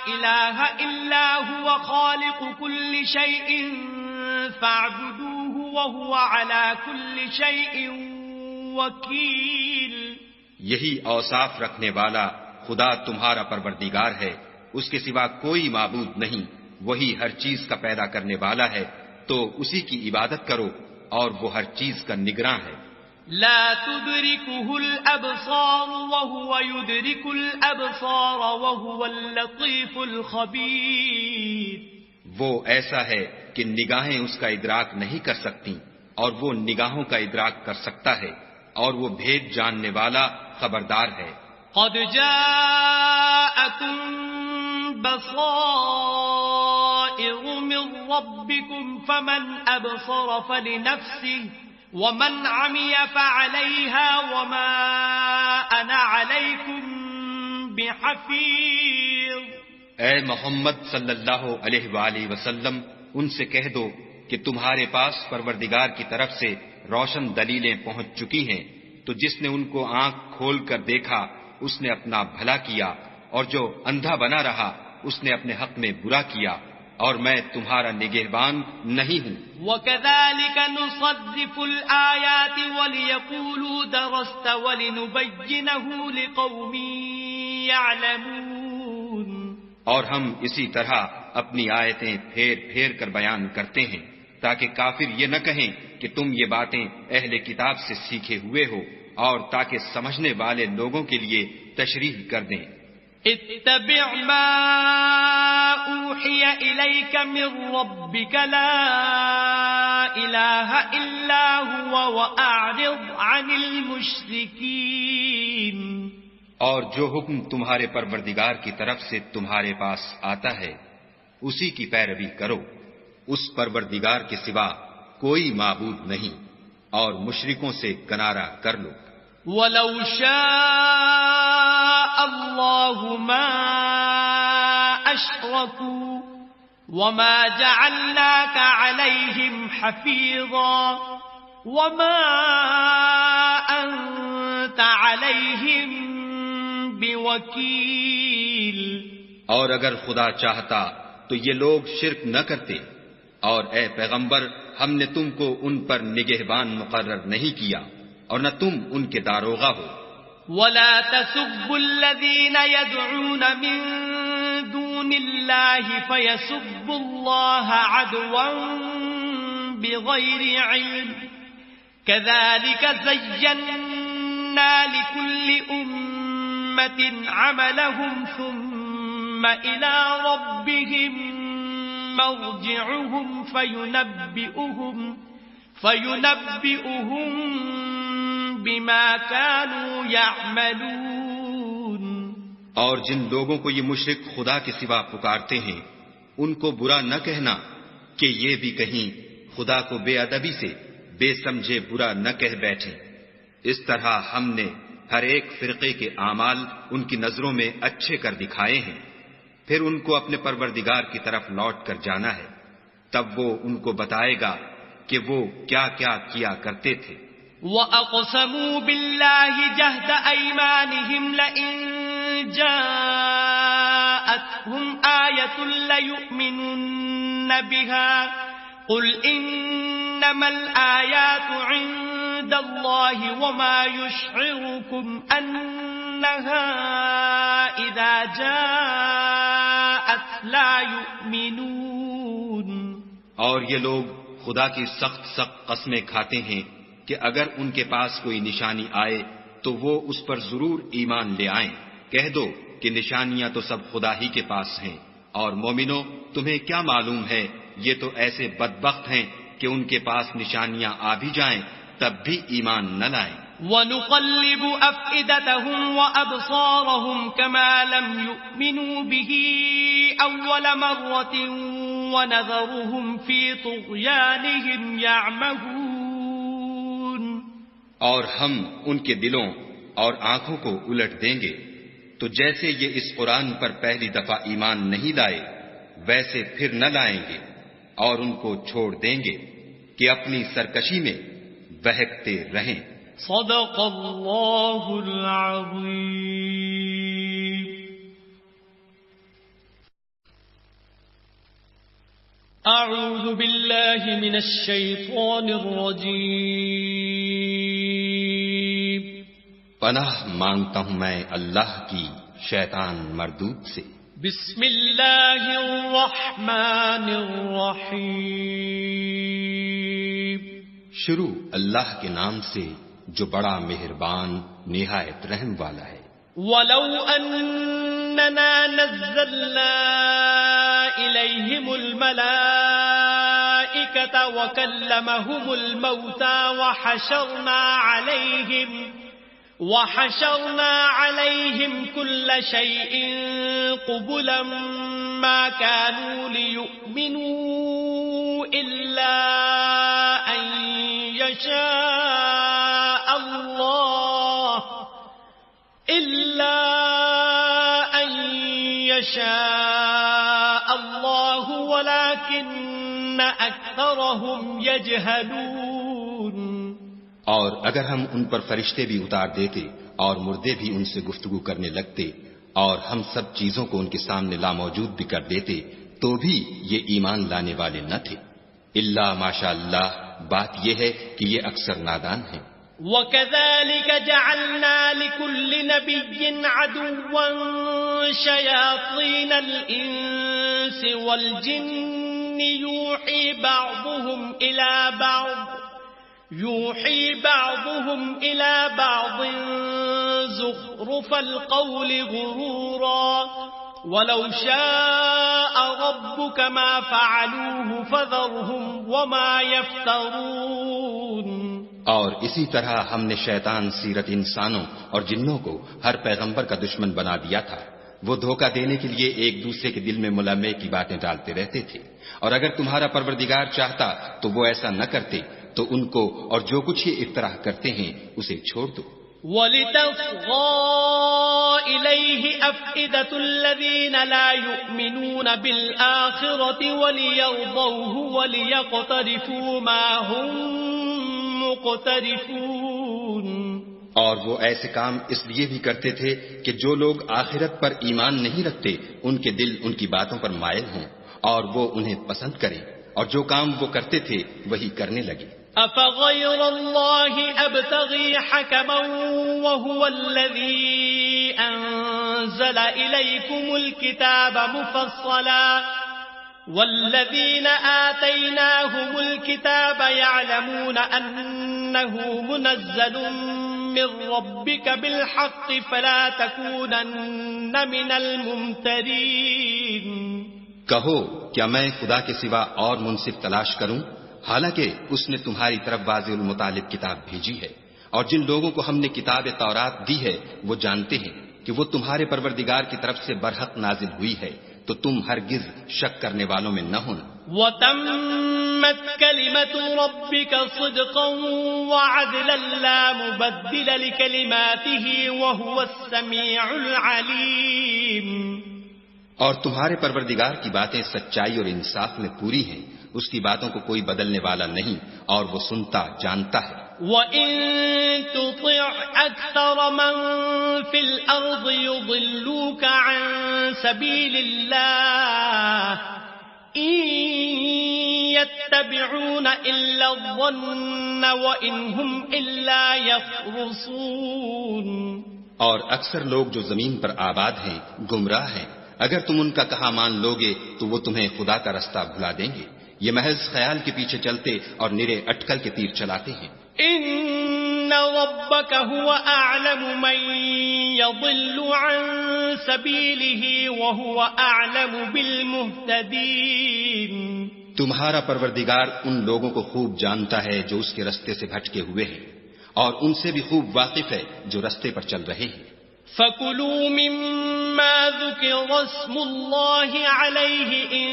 إله إلا هو خالق كل شيء فاعبدوه وهو على كل شيء وكيل۔ یہی اوصاف رکھنے والا خدا تمہارا پروردگار ہے، اس کے سوا کوئی معبود نہیں، وہی ہر چیز کا پیدا کرنے والا ہے، تو اسی کی عبادت کرو اور وہ ہر چیز کا نگراں ہے۔ لا تدركه الأبصار وهو يدرك الأبصار وهو اللطيف الخبير۔ وہ ایسا ہے کہ نگاہیں اس کا ادراک نہیں کر سکتی اور وہ نگاہوں کا ادراک کر سکتا ہے، اور وہ بھید جاننے والا خبردار ہے۔ قد جاءكم بصائر من ربكم فمن أبصر فلنفسه ومن عمي فعليها وما أنا عليكم بحفيظ۔ اے محمد صلی اللہ علیہ وآلہ وسلم، ان سے کہہ دو کہ تمہارے پاس پروردگار کی طرف سے روشن دلیلیں پہنچ چکی ہیں، تو جس نے ان کو آنکھ کھول کر دیکھا اس نے اپنا بھلا کیا، اور جو اندھا بنا رہا اس نے اپنے حق میں برا کیا، اور میں تمہارا نگہبان نہیں ہوں۔ وَكَذَلِكَ نُصَرِّفُ الْآيَاتِ وَلِيَقُولُوا دَرَسْتَ وَلِنُبَيِّنَهُ لِقَوْمٍ يَعْلَمُونَ۔ اور ہم اسی طرح اپنی آیتیں پھیر پھیر کر بیان کرتے ہیں تاکہ کافر یہ نہ کہیں کہ تم یہ باتیں اہل کتاب سے سیکھے ہوئے ہو، اور تاکہ سمجھنے والے لوگوں کے لیے تشریح کر دیں۔ اتبع ما اوحی الیک من ربک لا الہ الا هو واعرض عن المشرکین۔ اور جو حکم تمہارے پروردگار کی طرف سے تمہارے پاس آتا ہے اسی کی پیروی کرو، اس پروردگار کے سوا کوئی معبود نہیں، اور مشرکوں سے کنارہ کر لو۔ وَلَوْ شَاءَ اللَّهُ مَا أَشْرَكُوا وَمَا جَعَلْنَاكَ عَلَيْهِمْ حَفِيظًا وَمَا أَنْتَ عَلَيْهِمْ بِوَكِيلٍ۔ اور اگر خدا چاہتا تو یہ لوگ شرک نہ کرتے، اور اے پیغمبر ہم نے تم کو ان پر نگہبان مقرر نہیں کیا، اور نہ تم ان کے داروغہ ہو۔ وَلَا تَسُبُّوا الَّذِينَ يَدْعُونَ مِن دُونِ اللَّهِ فَيَسُبُّوا اللَّهَ عَدْوًا بِغَيْرِ عِلْمٍ كَذَلِكَ زَيَّنَّا لِكُلِّ أُمَّةٍ عَمَلَهُمْ ثُمَّ إِلَى رَبِّهِمْ مَرْجِعُهُمْ فَيُنَبِّئُهُم بِمَا كَانُوا يَعْمَلُونَ۔ اور جن لوگوں کو یہ مشرک خدا کے سوا پکارتے ہیں ان کو برا نہ کہنا کہ یہ بھی کہیں خدا کو بے ادبی سے بے سمجھے برا نہ کہہ بیٹھے۔ اس طرح ہم نے ہر ایک فرقے کے اعمال ان کی نظروں میں اچھے کر دکھائے ہیں، پھر ان کو اپنے پروردگار کی طرف لوٹ کر جانا ہے، تب وہ ان کو بتائے گا کہ وہ کیا کیا کیا کرتے تھے۔ وَأَقْسَمُوا بِاللَّهِ جَهْدَ أَيْمَانِهِمْ لَئِن جَاءَتْهُمْ آيَةٌ لَّيُؤْمِنُنَّ بِهَا قُلْ إِنَّمَا الْآيَاتُ عِندَ اللَّهِ وَمَا يُشْعِرُكُمْ أَنَّهَا إِذَا جَاءَتْ لَا يُؤْمِنُونَ۔ اور یہ لوگ خدا کی سخت سخت قسمیں کھاتے ہیں کہ اگر ان کے پاس کوئی نشانی آئے تو وہ اس پر ضرور ایمان لے آئیں. کہہ دو کہ نشانیاں تو سب خدا ہی کے پاس ہیں، اور مومنو تمہیں کیا معلوم ہے یہ تو ایسے بدبخت ہیں کہ ان کے پاس نشانیاں آ بھی جائیں تب بھی ایمان نہ لائیں. وَنُقَلِّبُ أَفْئِدَتَهُمْ وَأَبْصَارَهُمْ كَمَا لَمْ يُؤْمِنُوا بِهِ أَوَّلَ مَرَّةٍ وَنَذَرُهُمْ فِي طُغْيَانِهِمْ يَعْمَهُونَ. اور ہم ان کے دلوں اور آنکھوں کو الٹ دیں گے تو جیسے یہ اس قرآن پر پہلی دفعہ ایمان نہیں لائے ویسے پھر نہ لائیں گے، اور ان کو چھوڑ دیں گے کہ اپنی سرکشی میں بہکتے رہیں. صدق اللہ العظیم. اعوذ باللہ من الشیطان الرجیم. پناہ مانگتا ہوں میں اللہ کی شیطان مردود سے. بسم اللہ الرحمن الرحیم. شروع اللہ کے نام سے جو بڑا مہربان نہایت رحم والا ہے. وَلَوْ أَنَّنَا نَزَّلْنَا إِلَيْهِمُ الْمَلَائِكَةَ وَكَلَّمَهُمُ الْمَوْتَى وَحَشَرْنَا عَلَيْهِمْ كُلَّ شَيْءٍ قُبُلًا مَا كَانُوا لِيُؤْمِنُوا إِلَّا أَن يَشَاءَ اللَّهُ وَلَكِنَّ أَكْثَرَهُمْ يَجْهَلُونَ. اور اگر ہم ان پر فرشتے بھی اتار دیتے اور مردے بھی ان سے گفتگو کرنے لگتے اور ہم سب چیزوں کو ان کے سامنے لاموجود بھی کر دیتے تو بھی یہ ایمان لانے والے نہ تھے. الا ماشاء اللہ، بات یہ ہے کہ یہ اکثر نادان ہیں. وَكَذَلِكَ جَعَلْنَا لِكُلِّ نَبِيٍّ عَدُوًّا شَيَاطِينَ الْإِنسِ وَالْجِنِّ يُوحِي بَعْضُهُمْ إِلَى بَعْضٍ زُخْرُفَ الْقَوْلِ غُرُورًا وَلَوْ شَاءَ رَبُّكَ مَا فَعَلُوهُ فَذَرْهُمْ وَمَا يَفْتَرُونَ. اور اسی طرح ہم نے شیطان سیرت انسانوں اور جنوں کو ہر پیغمبر کا دشمن بنا دیا تھا. وہ دھوکہ دینے کے لیے ایک دوسرے کے دل میں ملامے کی باتیں ڈالتے رہتے تھے، اور اگر تمہارا پروردگار چاہتا تو وہ ایسا نہ کرتے، تو ان کو اور جو کچھ یہ افطراء کرتے ہیں اسے چھوڑ دو. وَلِتَصْغَىٰ إِلَيْهِ أَفْئِدَةُ الَّذِينَ لَا يُؤْمِنُونَ بِالْآخِرَةِ وَلِيَرْضَوْهُ وَلِيَقْتَرِفُوا مَا هُمْ مُقْتَرِفُونَ. اور وہ ایسے کام اس لیے بھی کرتے تھے کہ جو لوگ آخرت پر ایمان نہیں رکھتے ان کے دل ان کی باتوں پر مائل ہوں اور وہ انہیں پسند کریں، اور جو کام وہ کرتے تھے وہی کرنے لگے. أَفَغَيْرَ اللَّهِ أَبْتَغِي حَكَمًا وَهُوَ الَّذِي أَنزَلَ إِلَيْكُمُ الْكِتَابَ مُفَصَّلًا وَالَّذِينَ آتَيْنَاهُمُ الْكِتَابَ يَعْلَمُونَ أَنَّهُ مُنَزَّلٌ مِّن رَّبِّكَ بِالْحَقِّ فَلَا تَكُونَنَّ مِنَ الْمُمْتَرِينَ. کہو کیا میں خدا کے سوا اور منصف تلاش کروں، حالانکہ اس نے تمہاری طرف واضح المطالب کتاب بھیجی ہے، اور جن لوگوں کو ہم نے کتاب تورات دی ہے وہ جانتے ہیں کہ وہ تمہارے پروردگار کی طرف سے برحق نازل ہوئی ہے، تو تم ہرگز شک کرنے والوں میں نہ ہونا. وَتَمَّتْ كَلِمَةُ رَبِّكَ صِدْقًا وَعَدْلًا لَا مُبَدِّلَ لِكَلِمَاتِهِ وَهُوَ السَّمِيعُ الْعَلِيمُ. اور تمہارے پروردگار کی باتیں سچائی اور انصاف میں پوری ہیں، اس کی باتوں کو کوئی بدلنے والا نہیں، اور وہ سنتا جانتا ہے. وَإِن تُطِعْ أَكْثَرَ مَن فِي الْأَرْضِ يُضِلُّوكَ عَن سَبِيلِ اللَّهِ إِن يَتَّبِعُونَ إِلَّا الظَّنَّ وَإِنْ هُمْ إِلَّا يَخْرُصُونَ. اور اکثر لوگ جو زمین پر آباد ہیں گمراہ ہیں، اگر تم ان کا کہا مان لوگے تو وہ تمہیں خدا کا رستہ بھلا دیں گے. یہ محض خیال کے پیچھے چلتے اور نرے اٹکل کے تیر چلاتے ہیں. إِنَّ ربك هو أعلم من يضل عن سبيله وهو أعلم بالمهتدين. تمہارا پروردگار ان لوگوں کو خوب جانتا ہے جو اس کے رستے سے بھٹکے ہوئے ہیں، اور ان سے بھی خوب واقف ہے جو رستے پر چل رہے ہیں. فَكُلُوا مِمَّا ذُكِرَ اسْمُ اللَّهِ عَلَيْهِ إِن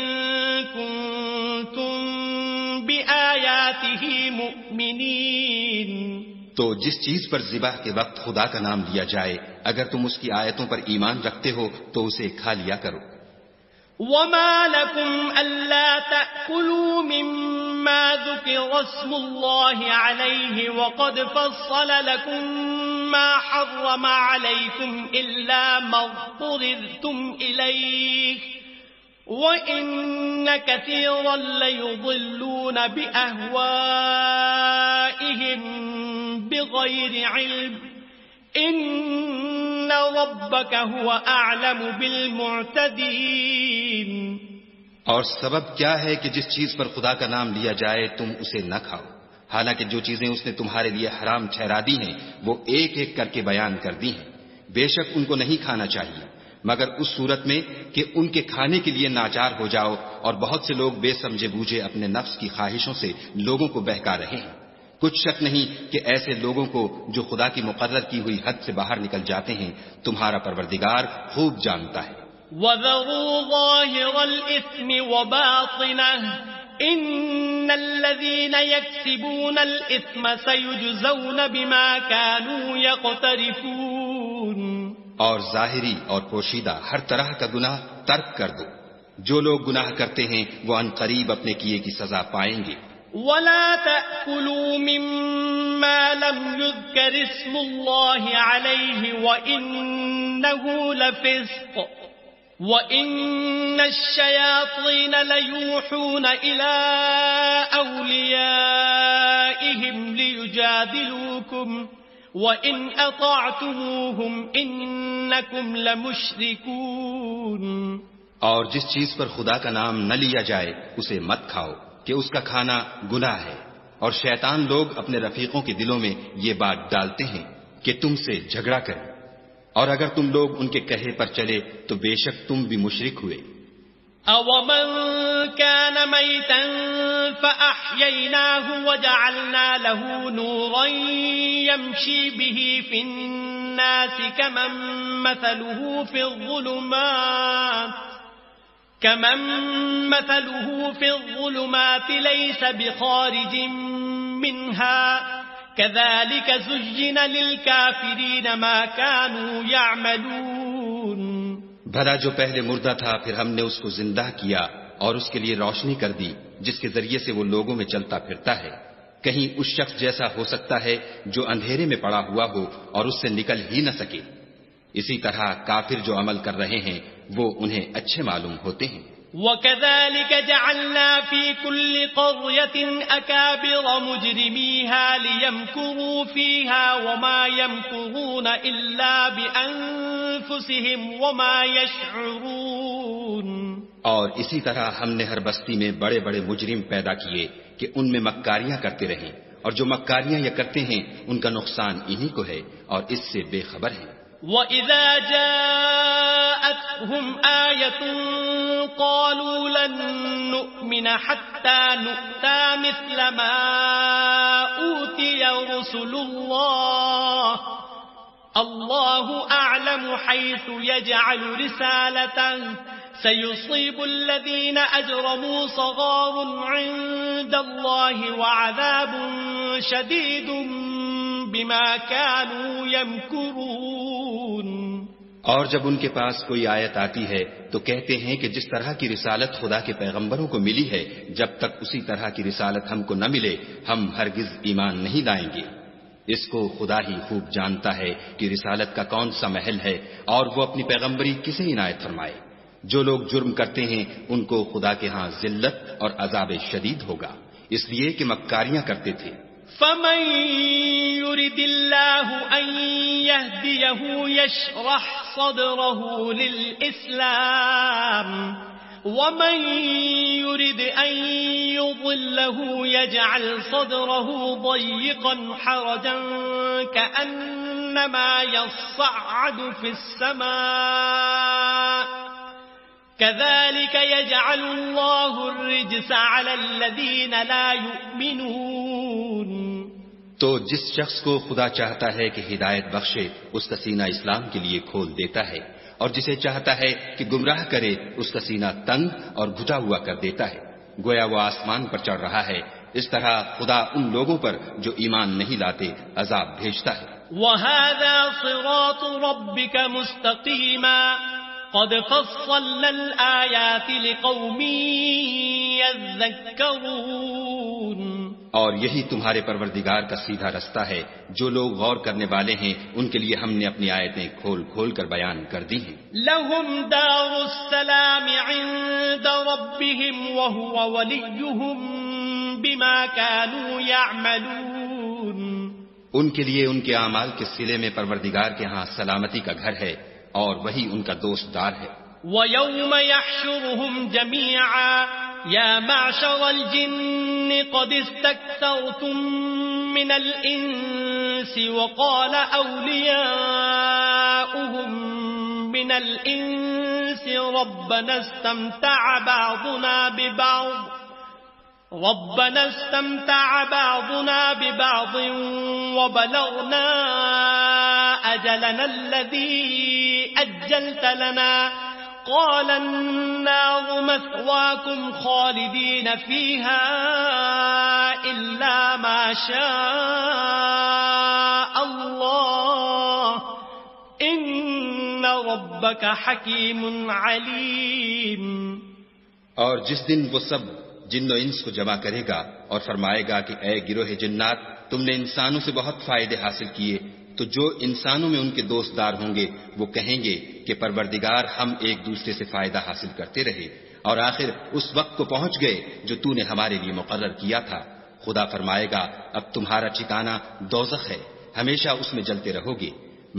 كُنتُم بِآيَاتِهِ مُؤْمِنِينَ. تو جس چیز پر ذبح کے وقت خدا کا نام لیا جائے، اگر تم اس کی آیتوں پر ایمان رکھتے ہو تو اسے کھا لیا کرو. وَمَا لَكُمْ أَلَّا تَأْكُلُوا مِمَّا ذُكِرَ اسْمُ اللَّهِ عَلَيْهِ وَقَدْ فَصَّلَ لَكُم مَّا حَرَّمَ عَلَيْكُمْ إِلَّا مَا اضْطُرِرْتُمْ إِلَيْهِ وَإِنَّ كَثِيرًا لَّيُضِلُّونَ بِأَهْوَائِهِم بِغَيْرِ عِلْمٍ إِنَّ رَبَّكَ هُوَ أَعْلَمُ بِالْمُعْتَدِينَ. اور سبب کیا ہے کہ جس چیز پر خدا کا نام لیا جائے تم اسے نہ کھاؤ، حالانکہ جو چیزیں اس نے تمہارے لیے حرام ٹھہرا دی ہیں وہ ایک ایک کر کے بیان کر دی ہیں. بے شک ان کو نہیں کھانا چاہیے مگر اس صورت میں کہ ان کے کھانے کے لیے ناچار ہو جاؤ، اور بہت سے لوگ بے سمجھے بوجھے اپنے نفس کی خواہشوں سے لوگوں کو بہکا رہے ہیں. کچھ شک نہیں کہ ایسے لوگوں کو جو خدا کی مقرر کی ہوئی حد سے باہر نکل جاتے ہیں تمہارا پروردگار خوب جانتا ہے. وَذَرُوا ظَاهِرَ الْإِثْمِ وَبَاطِنَهُ إِنَّ الَّذِينَ يَكْسِبُونَ الْإِثْمَ سَيُجْزَوْنَ بِمَا كَانُوا يَقْتَرِفُونَ. اور ظاہری اور پوشیدہ ہر طرح کا گناہ ترک کر دو. جو لوگ گناہ کرتے ہیں وہ عنقریب اپنے کیے کی سزا پائیں گے. وَلَا تَأْكُلُوا مِمَّا لَمْ يُذْكَرِ اسْمُ اللَّهِ عَلَيْهِ وَإِنَّهُ لَفِسْقٌ وَإِنَّ الشَّيَاطِينَ لَيُوحُونَ إِلَىٰ أَوْلِيَائِهِمْ لِيُجَادِلُوكُمْ وَإِنْ أَطَعْتُمُوهُمْ إِنَّكُمْ لَمُشْرِكُونَ. اور جس چیز پر خدا کا نام نہ لیا جائے اسے مت کھاؤ کہ اس کا کھانا گناہ ہے، اور شیطان لوگ اپنے رفیقوں کے دلوں میں یہ بات ڈالتے ہیں کہ تم سے جھگڑا کریں، اور اگر تم لوگ ان کے کہے پر چلے تو بے شک تم بھی مشرک ہوئے. أَوَمَنْ كَانَ مَيْتًا فَأَحْيَيْنَاهُ وَجَعَلْنَا لَهُ نُورًا يَمْشِي بِهِ فِي النَّاسِ كَمَنْ مَثَلُهُ فِي الظُّلُمَاتِ لَيْسَ بِخَارِجٍ مِّنْهَا كَذَلِكَ زُيِّنَ لِلْكَافِرِينَ مَا كَانُوا يَعْمَلُونَ. بھلا جو پہلے مردہ تھا پھر ہم نے اس کو زندہ کیا اور اس کے لیے روشنی کر دی جس کے ذریعے سے وہ لوگوں میں چلتا پھرتا ہے. کہیں اس شخص جیسا ہو سکتا ہے جو اندھیرے میں پڑا ہوا ہو اور اس سے نکل ہی نہ سکے. اسی طرح کافر جو عمل کر رہے ہیں وہ انہیں اچھے معلوم ہوتے ہیں. وَكَذَلِكَ جَعَلْنَا فِي كُلِّ قَرْيَةٍ أَكَابِرَ مُجْرِمِيهَا لِيَمْكُرُوا فِيهَا وَمَا يَمْكُرُونَ إِلَّا بِأَنفُسِهِمْ وَمَا يَشْعُرُونَ. اور اسی طرح ہم نے ہر بستی میں بڑے بڑے مجرم پیدا کیے کہ ان میں مکاریاں کرتے رہیں، اور جو مکاریاں یہ کرتے ہیں ان کا نقصان انہی کو ہے اور اس سے بے خبر ہیں. وَإِذَا جَاءَتْهُمْ آيَةٌ قَالُوا لَن نُّؤْمِنَ حَتَّى نُؤْتَىٰ مِثْلَ مَا أُوتِيَ رُسُلُ اللَّهُ أَعْلَمُ حَيْثُ يَجْعَلُ رِسَالَتَهُ سَيُصِيبُ الَّذِينَ أَجْرَمُوا صَغَارٌ عِندَ اللَّهِ وَعَذَابٌ شَدِيدٌ بِمَا كَانُوا يَمْكُرُونَ. اور جب ان کے پاس کوئی آیت آتی ہے تو کہتے ہیں کہ جس طرح کی رسالت خدا کے پیغمبروں کو ملی ہے جب تک اسی طرح کی رسالت ہم کو نہ ملے ہم ہرگز ایمان نہیں لائیں گے. اس کو خدا ہی خوب جانتا ہے کہ رسالت کا کون سا محل ہے اور وہ اپنی پیغمبری کسے عنایت فرمائے. جو لوگ جرم کرتے ہیں ان کو خدا کے ہاں ذلت اور عذاب شدید ہوگا، اس لیے کہ مکاریاں کرتے تھے. فَمَن يُرِدِ اللَّهُ أَن يَهْدِيَهُ يَشْرَحْ صَدْرَهُ لِلْإِسْلَامِ ومن يرد أن يضله يجعل صدره ضيقا حرجا كأنما يصعد في السماء كذلك يجعل الله الرجس على الذين لا يؤمنون. تو جس شخص کو خدا چاہتا ہے کہ ہدایت بخشے اس کا سینہ اسلام کے لیے کھول دیتا ہے، اور جسے چاہتا ہے کہ گمراہ کرے اس کا سینہ تنگ اور گھٹا ہوا کر دیتا ہے، گویا وہ آسمان پر چڑھ رہا ہے. اس طرح خدا ان لوگوں پر جو ایمان نہیں لاتے عذاب بھیجتا ہے. وَهَذَا صِرَاطُ رَبِّكَ مُسْتَقِيمًا قَدْ فَصَّلْنَا الْآيَاتِ لِقَوْمٍ يَذَّكَّرُونَ. اور یہی تمہارے پروردگار کا سیدھا رستہ ہے، جو لوگ غور کرنے والے ہیں ان کے لیے ہم نے اپنی آیتیں کھول کھول کر بیان کر دی ہیں. لَهُمْ دَارُ السَّلَامِ عِندَ رَبِّهِمْ وَهُوَ وَلِيُّهُمْ بِمَا كَانُوا يَعْمَلُونَ. ان کے لیے ان کے اعمال کے صلے میں پروردگار کے ہاں سلامتی کا گھر ہے اور وہی ان کا دوست دار ہے. وَيَوْمَ يَحْشُرُهُمْ جَمِيعًا يَا مَعْشَرَ الْجِنِّ قَدِ اسْتَكْثَرْتُم مِّنَ الْإِنسِ وَقَالَ أَوْلِيَاؤُهُم مِّنَ الْإِنسِ رَبَّنَا اسْتَمْتَعَ بَعْضُنَا بِبَعْضٍ وَبَلَغْنَا أَجَلَنَا الَّذِي أَجَّلْتَ لَنَا قَالَ النَّارُ مَثْوَاكُمْ خَالِدِينَ فِيهَا إِلَّا مَا شَاءَ اللَّهُ إِنَّ رَبَّكَ حَكِيمٌ عَلِيمٌ. اور جس دن وہ سب جن و انس کو جمع کرے گا اور فرمائے گا کہ اے گروہ جنات، تم نے انسانوں سے بہت فائدے حاصل کیے، تو جو انسانوں میں ان کے دوست دار ہوں گے وہ کہیں گے کہ پروردگار ہم ایک دوسرے سے فائدہ حاصل کرتے رہے اور آخر اس وقت کو پہنچ گئے جو تو نے ہمارے لیے مقرر کیا تھا. خدا فرمائے گا اب تمہارا ٹھکانہ دوزخ ہے، ہمیشہ اس میں جلتے رہو گے،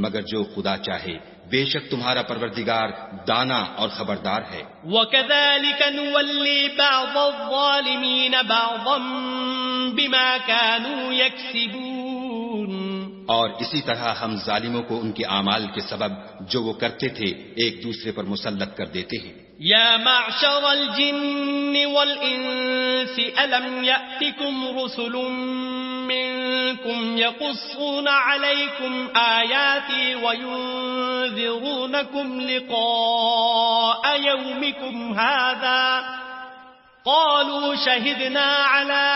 مگر جو خدا چاہے بے شک تمہارا پروردگار دانا اور خبردار ہے. وَكَذَلِكَ نُوَلِّي بَعْضَ الظَّالِمِينَ بَعْضًا بِمَا كَانُوا يَكْسِبُونَ. اور اسی طرح ہم ظالموں کو ان کے اعمال کے سبب جو وہ کرتے تھے ایک دوسرے پر مسلط کر دیتے ہیں. يَا مَعْشَرَ الْجِنِّ وَالْإِنسِ أَلَمْ يَأْتِكُمْ رُسُلٌ مِّنكُمْ يَقُصُّونَ عَلَيْكُمْ آيَاتِي وَيُنذِرُونَكُمْ لِقَاءَ يَوْمِكُمْ هَٰذَا قَالُوا شَهِدْنَا عَلَىٰ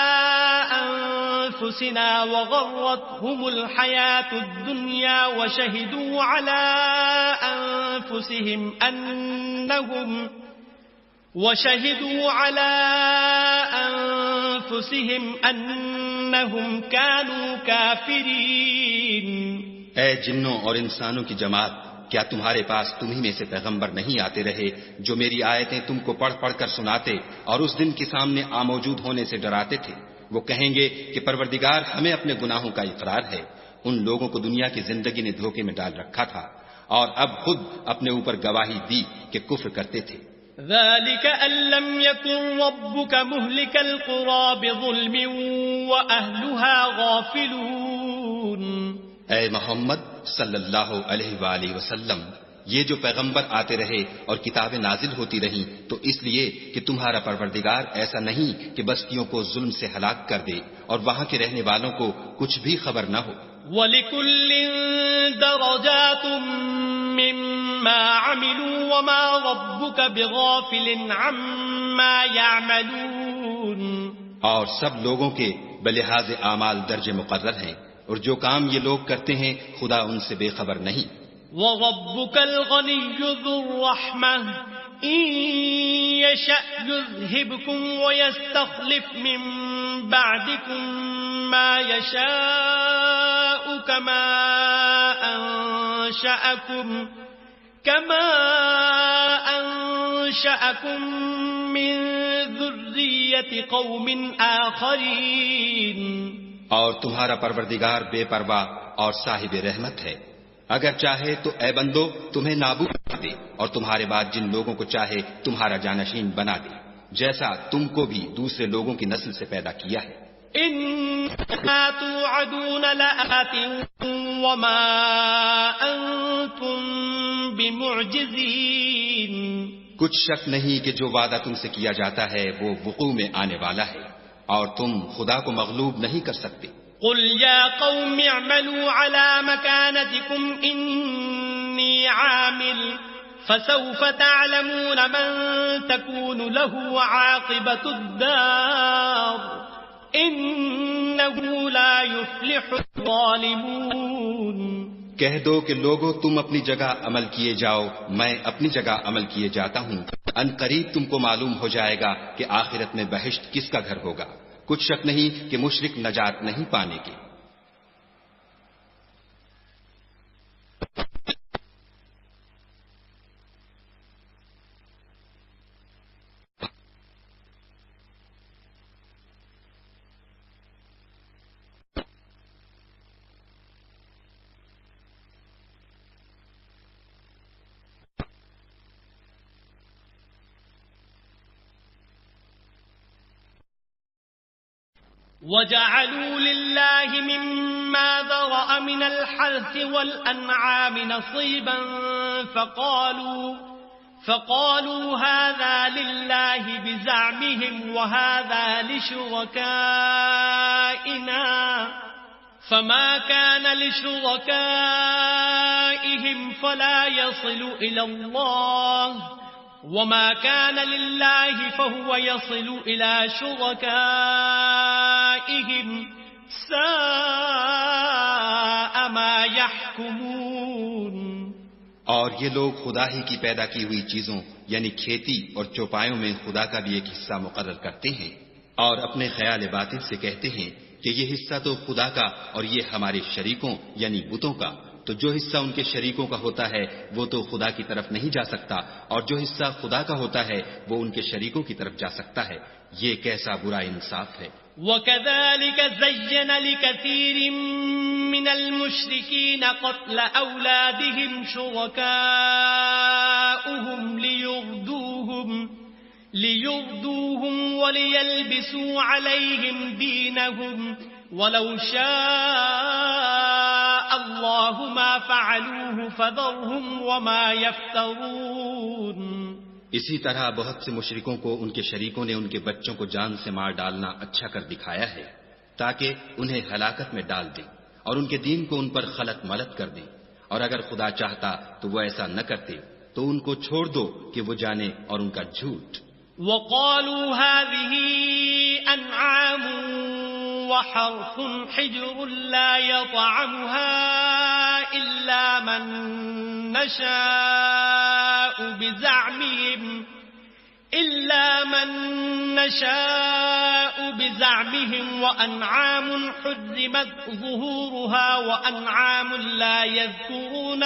أَنفُسِنَا وَغَرَّتْهُمُ الْحَيَاةُ الدُّنْيَا وَشَهِدُوا عَلَىٰ أَنفُسِهِمْ أَنَّهُمْ كَانُوا كَافِرِينَ. اے جنوں اور انسانوں کی جماعت، کیا تمہارے پاس تمہیں میں سے پیغمبر نہیں آتے رہے جو میری آیتیں تم کو پڑھ پڑھ کر سناتے اور اس دن کے سامنے آموجود ہونے سے ڈراتے تھے؟ وہ کہیں گے کہ پروردگار ہمیں اپنے گناہوں کا اقرار ہے. ان لوگوں کو دنیا کی زندگی نے دھوکے میں ڈال رکھا تھا اور اب خود اپنے اوپر گواہی دی کہ کفر کرتے تھے. ذَلِكَ أَن لَّمْ يَكُن رَّبُّكَ مُهْلِكَ الْقُرَىٰ بِظُلْمٍ وَأَهْلُهَا غَافِلُونَ. اے محمد صلی اللہ علیہ وآلہ وسلم، یہ جو پیغمبر آتے رہے اور کتابیں نازل ہوتی رہیں تو اس لیے کہ تمہارا پروردگار ایسا نہیں کہ بستیوں کو ظلم سے ہلاک کر دے اور وہاں کے رہنے والوں کو کچھ بھی خبر نہ ہو. وَلِكُلٍّ دَرَجَاتٌ مِّمَّا عَمِلُوا وَمَا رَبُّكَ بِغَافِلٍ عَمَّا يَعْمَلُونَ. اور سب لوگوں کے بلحاظ اعمال درجے مقرر ہیں، اور جو کام یہ لوگ کرتے ہیں خدا ان سے بے خبر نہیں. وَرَبُّكَ الْغَنِيُّ ذُو الرَّحْمَةِ إِن يَشَأْ يُذْهِبْكُمْ وَيَسْتَخْلِفْ مِن بَعْدِكُم مَّا يَشَاءُ كَمَا أَنشَأَكُم مِّن ذُرِّيَّةِ قَوْمٍ آخَرِينَ. اور تمہارا پروردگار بے پرواہ اور صاحب رحمت ہے، اگر چاہے تو اے بندو تمہیں نابود دے اور تمہارے بعد جن لوگوں کو چاہے تمہارا جانشین بنا دے، جیسا تم کو بھی دوسرے لوگوں کی نسل سے پیدا کیا ہے۔ انما توعدون لآت وما انتم بمعجزین، کچھ شک نہیں کہ جو وعدہ تم سے کیا جاتا ہے وہ وقوع میں آنے والا ہے اور تم خدا کو مغلوب نہیں کر سکتے۔ قل یا قوم اعملوا على مكانتكم انی عامل فسوف تعلمون من تكون له عاقبة الدار انه لا يفلح الظالمون۔ کہہ دو کہ لوگوں تم اپنی جگہ عمل کیے جاؤ، میں اپنی جگہ عمل کیے جاتا ہوں، ان قریب تم کو معلوم ہو جائے گا کہ آخرت میں بہشت کس کا گھر ہوگا۔ کچھ شک نہیں کہ مشرک نجات نہیں پانے کے۔ وَجَعَلُوا لِلَّهِ مِمَّا ذَرَأَ مِنَ الْحَرْثِ وَالْأَنْعَامِ نَصِيبًا فَقَالُوا هَذَا لِلَّهِ بِزَعْمِهِمْ وَهَذَا لِشُرَكَائِنَا فَمَا كَانَ لِشُرَكَائِهِمْ فَلَا يَصِلُ إِلَى اللَّهِ وما كان لله فهو يصل إلى شركائهم ساء ما يحكمون۔ اور یہ لوگ خدا ہی کی پیدا کی ہوئی چیزوں یعنی کھیتی اور چوپایوں میں خدا کا بھی ایک حصہ مقرر کرتے ہیں اور اپنے خیال باطل سے کہتے ہیں کہ یہ حصہ تو خدا کا اور یہ ہمارے شریکوں یعنی بتوں کا، تو جو حصہ ان کے شریکوں کا ہوتا ہے وہ تو خدا کی طرف نہیں جا سکتا، اور جو حصہ خدا کا ہوتا ہے وہ ان کے شریکوں کی طرف جا سکتا ہے۔ یہ کیسا برا انصاف ہے۔ وَكَذَلِكَ زَيَّنَ لِكَثِيرٍ مِّنَ الْمُشْرِكِينَ قَتْلَ أَوْلَادِهِمْ شُرَكَاؤُهُمْ لِيُرْدُوهُمْ وَلِيَلْبِسُوا عَلَيْهِمْ دِينَهُمْ وَلَوْ شَاءَ اللَّهُ مَا فَعَلُوهُ فَذَرْهُمْ وَمَا يَفْتَرُونَ۔ اسی طرح بہت سے مشرکوں کو ان کے شریکوں نے ان کے بچوں کو جان سے مار ڈالنا اچھا کر دکھایا ہے تاکہ انہیں ہلاکت میں ڈال دیں اور ان کے دین کو ان پر خلط ملط کر دیں، اور اگر خدا چاہتا تو وہ ایسا نہ کرتے، تو ان کو چھوڑ دو کہ وہ جانے اور ان کا جھوٹ۔ وَقَالُوا هَذِهِ أَنْعَامٌ وَحَرْثٌ حِجْرٌ لَا يَطْعَمُهَا إِلَّا مَن نَّشَاءُ بِزَعْمِهِمْ وَأَنْعَامٌ حُرِّمَتْ ظُهُورُهَا وَأَنْعَامٌ لَا يَذْكُرُونَ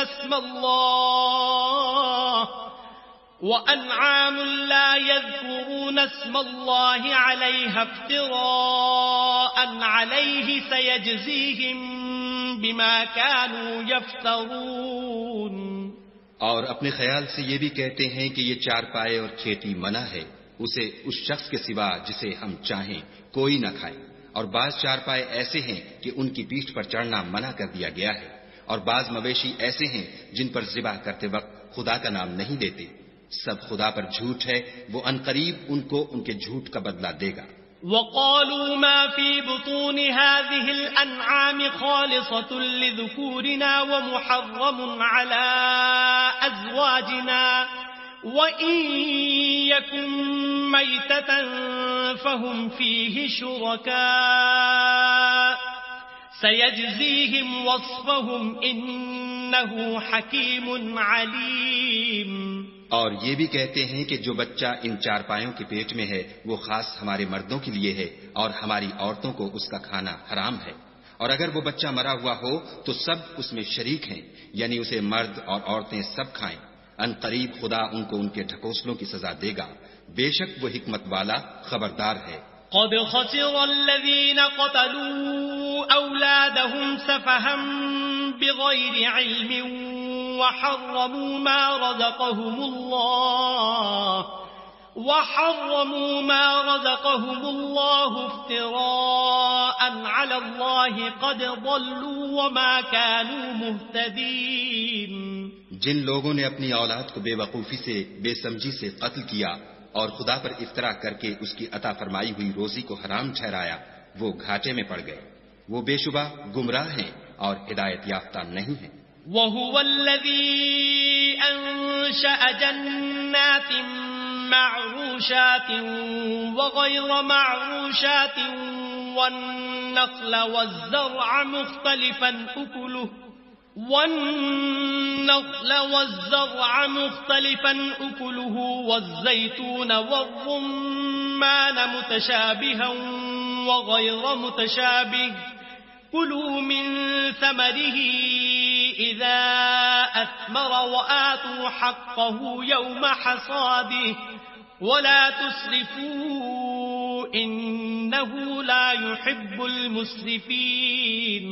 اسم الله عليها افتراء عليه سيجزيهم بما كانوا يفترون۔ اور اپنے خیال سے یہ بھی کہتے ہیں کہ یہ چارپائے اور کھیتی منع ہے، اسے اس شخص کے سوا جسے ہم چاہیں کوئی نہ کھائے، اور بعض چارپائے ایسے ہیں کہ ان کی پیٹھ پر چڑھنا منع کر دیا گیا ہے، اور بعض مویشی ایسے ہیں جن پر ذبح کرتے وقت خدا کا نام نہیں لیتے۔ سب خدا پر جھوٹ ہے، وہ عنقریب ان کو ان کے جھوٹ کا بدلہ دے گا۔ وَقَالُوا مَا فِي بُطُونِ هَذِهِ الْأَنْعَامِ خَالِصَةٌ لِذُكُورِنَا وَمُحَرَّمٌ عَلَى أَزْوَاجِنَا وَإِن يَكُن مَّيْتَةً فَهُمْ فِيهِ شُرَكَاءُ سَيَجْزِيهِمْ وَصْفَهُمْ إِنَّهُ حَكِيمٌ عَلِيمٌ۔ اور یہ بھی کہتے ہیں کہ جو بچہ ان چارپایوں کے پیٹ میں ہے وہ خاص ہمارے مردوں کے لیے ہے اور ہماری عورتوں کو اس کا کھانا حرام ہے، اور اگر وہ بچہ مرا ہوا ہو تو سب اس میں شریک ہیں، یعنی اسے مرد اور عورتیں سب کھائیں۔ ان قریب خدا ان کو ان کے ڈھکوسلوں کی سزا دے گا، بے شک وہ حکمت والا خبردار ہے۔ قد خسر الذين قتلوا أولادهم سفها بغير علم وحرموا ما رزقهم الله افتراء على الله قد ضلوا وما كانوا مهتدين. جن لوگوں نے اپنی اولاد کو بے وقوفی سے بے سمجھی سے قتل کیا اور خدا پر افطرا کر کے اس کی عطا فرمائی ہوئی روزی کو حرام ٹھہرایا وہ گھاٹے میں پڑ گئے. وہ بے شبہ گمراہ ہیں اور ہدایت یافتہ نہیں ہیں. وَهُوَ الَّذِي أَنشَأَ جَنَّاتٍ مَّعْرُوشَاتٍ وَغَيْرَ مَعْرُوشَاتٍ وَالنَّخْلَ وَالزَّرْعَ مُخْتَلِفًا أُكُلُهُ وَالزَّيْتُونَ وَالرُّمَّانَ مُتَشَابِهًا وَغَيْرَ مُتَشَابِهٍ كُلُوا مِن ثَمَرِهِ إِذَا أَثْمَرَ وَآتُوا حَقَّهُ يَوْمَ حَصَادِهِ وَلَا تُسْرِفُوا إِنَّهُ لَا يُحِبُّ الْمُسْرِفِينَ.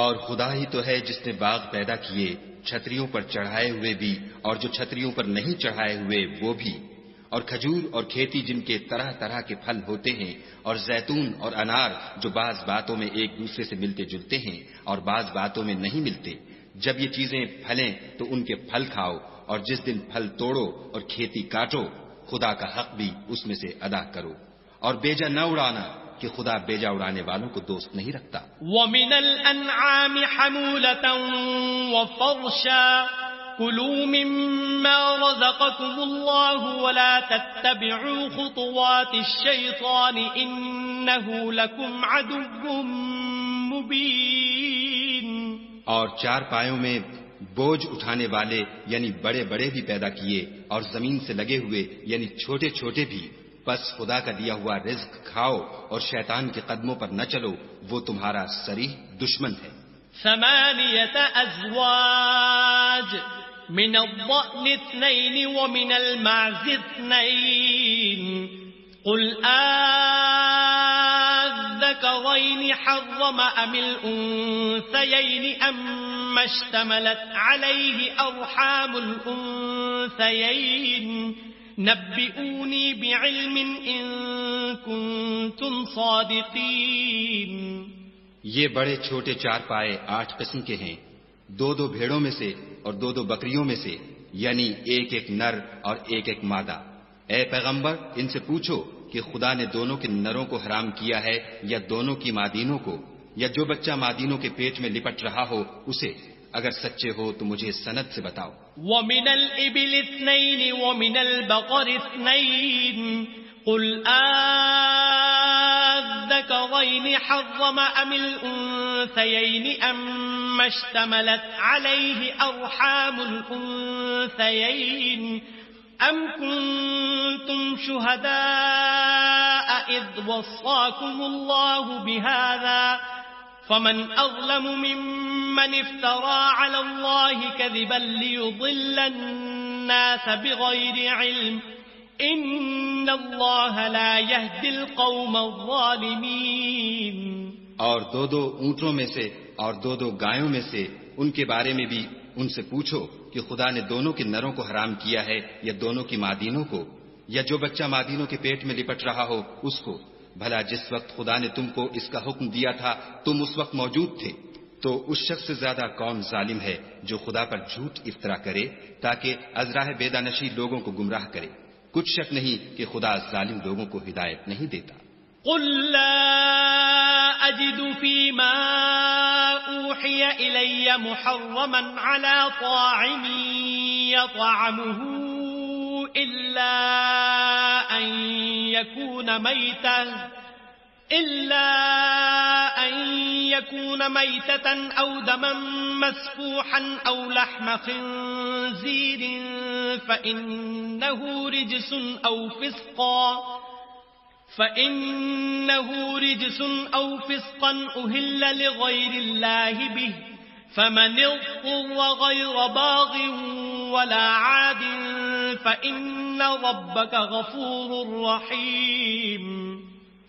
اور خدا ہی تو ہے جس نے باغ پیدا کیے چھتریوں پر چڑھائے ہوئے بھی اور جو چھتریوں پر نہیں چڑھائے ہوئے وہ بھی، اور کھجور اور کھیتی جن کے طرح طرح کے پھل ہوتے ہیں، اور زیتون اور انار جو بعض باتوں میں ایک دوسرے سے ملتے جلتے ہیں اور بعض باتوں میں نہیں ملتے. جب یہ چیزیں پھلیں تو ان کے پھل کھاؤ، اور جس دن پھل توڑو اور کھیتی کاٹو خدا کا حق بھی اس میں سے ادا کرو، اور بیجا نہ اڑانا کہ خدا بیجا اڑانے والوں کو دوست نہیں رکھتا. وَمِنَ الْأَنْعَامِ حَمُولَةً وَفَرْشًا كُلُوا مِمَّا رَزَقَكُمُ اللَّهُ وَلَا تَتَّبِعُوا خُطُوَاتِ الشَّيْطَانِ إِنَّهُ لَكُمْ عَدُوٌّ مُبِينٌ. اور چار پایوں میں بوجھ اٹھانے والے یعنی بڑے بڑے بھی پیدا کیے اور زمین سے لگے ہوئے یعنی چھوٹے چھوٹے بھی. بس خدا کا دیا ہوا رزق کھاؤ اور شیطان کے قدموں پر نہ چلو، وہ تمہارا صریح دشمن ہے. 8 أزواج من الضأن 2 ومن المعز 2 قل الذكرين حرم أم الأنثيين أم اشتملت عليه أرحام الأنثيين نبئوني بعلم إن كنتم صادقين. یہ بڑے چھوٹے چار پائے 8 قسم کے ہیں، 2 بھیڑوں میں سے اور 2 بکریوں میں سے، یعنی ایک نر اور ایک مادہ. اے پیغمبر ان سے پوچھو کہ خدا نے دونوں کے نروں کو حرام کیا ہے یا دونوں کی مادینوں کو، یا جو بچہ مادینوں کے پیٹ میں لپٹ رہا ہو اسے. اگر سچے ہو تو مجھے سند سے بتاؤ. وَمِنَ الْإِبِلِ 2 وَمِنَ الْبَقَرِ 2 قُلْ الذَّكَرَيْنِ حَرَّمَ أَمِ الْأُنثَيَيْنِ أَمَّ اشْتَمَلَتْ عَلَيْهِ أَرْحَامُ الْأُنثَيَيْنِ أَمْ كُنتُمْ شُهَدَاءَ إِذْ وَصَّاكُمُ اللَّهُ بِهَذَا فمن أظلم ممن افترى على الله كذبا ليضل الناس بغير علم إن الله لا يهدي القوم الظالمين. اور 2 اونٹوں میں سے اور 2 گایوں میں سے ان کے بارے میں بھی ان سے پوچھو کہ خدا نے دونوں کے نروں کو حرام کیا ہے یا دونوں کی مادینوں کو، یا جو بچہ مادینوں کے پیٹ میں لپٹ رہا ہو اس کو. بھلا جس وقت خدا نے تم کو اس کا حکم دیا تھا تم اس وقت موجود تھے. تو اس شخص سے زیادہ کون ظالم ہے جو خدا پر جھوٹ افطرا کرے تاکہ از راہ بیدانشی لوگوں کو گمراہ کرے. کچھ شک نہیں کہ خدا ظالم لوگوں کو ہدایت نہیں دیتا. قل لا أجد فيما أوحي إلي محرما على طاعم يطعمه إلا أن يكون ميتة أو دما مسفوحا أو لحم خنزير فإنه رجس أو فسقا أهل لغير الله به فمن اضطر غير باغ ولا عاد فإن ربك غفور رحيم.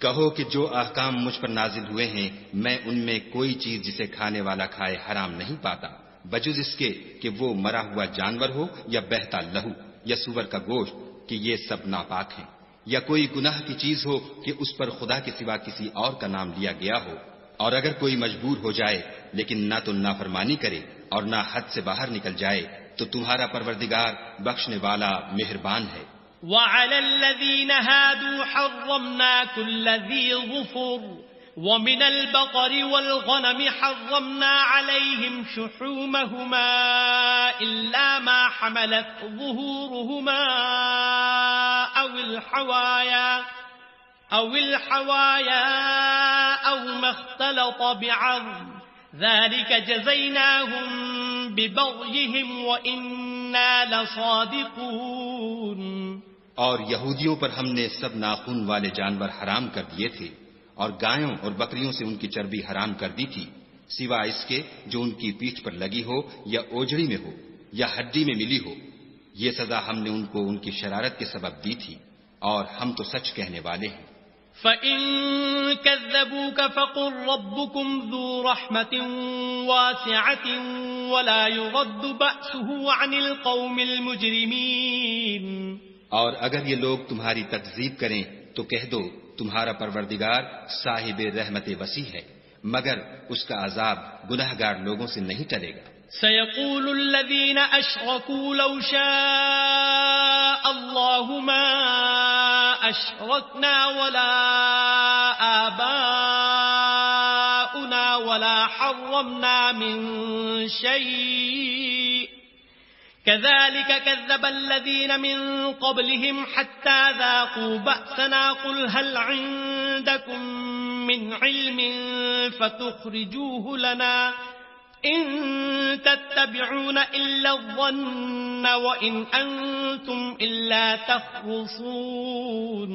کہو کہ جو احکام مجھ پر نازل ہوئے ہیں میں ان میں کوئی چیز جسے کھانے والا کھائے حرام نہیں پاتا، بجز اس کے کہ وہ مرا ہوا جانور ہو یا بہتا لہو یا سور کا گوشت کہ یہ سب ناپاک ہیں، یا کوئی گناہ کی چیز ہو کہ اس پر خدا کے سوا کسی اور کا نام لیا گیا ہو، اور اگر کوئی مجبور ہو جائے لیکن نہ تو نافرمانی کرے اور نہ حد سے باہر نکل جائے تو تمہارا پروردگار بخشنے والا مہربان ہے۔ وعلى الذين هادوا حرمنا كل ذي ظفر ومن البقر والغنم حرمنا عليهم شحومهما إلا ما حملت ظهورهما أو الحوايا أو ما اختلط بعظم ذلك جزيناهم ببغيهم وإنا لصادقون۔ اور یہودیوں پر ہم نے سب ناخن والے جانور حرام کر دیے تھے، اور گایوں اور بکریوں سے ان کی چربی حرام کر دی تھی، سوا اس کے جو ان کی پیٹھ پر لگی ہو یا اوجڑی میں ہو یا ہڈی میں ملی ہو۔ یہ سزا ہم نے ان کو ان کی شرارت کے سبب دی تھی، اور ہم تو سچ کہنے والے ہیں۔ فَإِن كَذَّبُوكَ فَقُلْ رَبُّكُمْ ذُو رَحْمَةٍ وَاسِعَةٍ وَلَا يُرَدُّ بَأْسُهُ عَنِ الْقَوْمِ الْمُجْرِمِينَ۔ اور اگر یہ لوگ تمہاری تکذیب کریں تو کہہ دو تمہارا پروردگار صاحب رحمت وسیع ہے، مگر اس کا عذاب گناہگار لوگوں سے نہیں ٹلے گا۔ سَيَقُولُ الَّذِينَ أَشْرَكُوا لَوْ شَاءَ اللَّهُ مَا أَشْرَكْنَا وَلَا آبَاؤُنَا وَلَا حَرَّمْنَا مِن شَيْءٍ كَذَلِكَ كَذَّبَ الَّذِينَ مِن قَبْلِهِمْ حَتَّى ذَاقُوا بَأْسَنَا قُلْ هَلْ عِندَكُم مِّنْ عِلْمٍ فَتُخْرِجُوهُ لَنَا إِن تَتَّبِعُونَ إِلَّا الظَّنَّ وَإِنْ أَنتُمْ إِلَّا تَخْرُصُونَ۔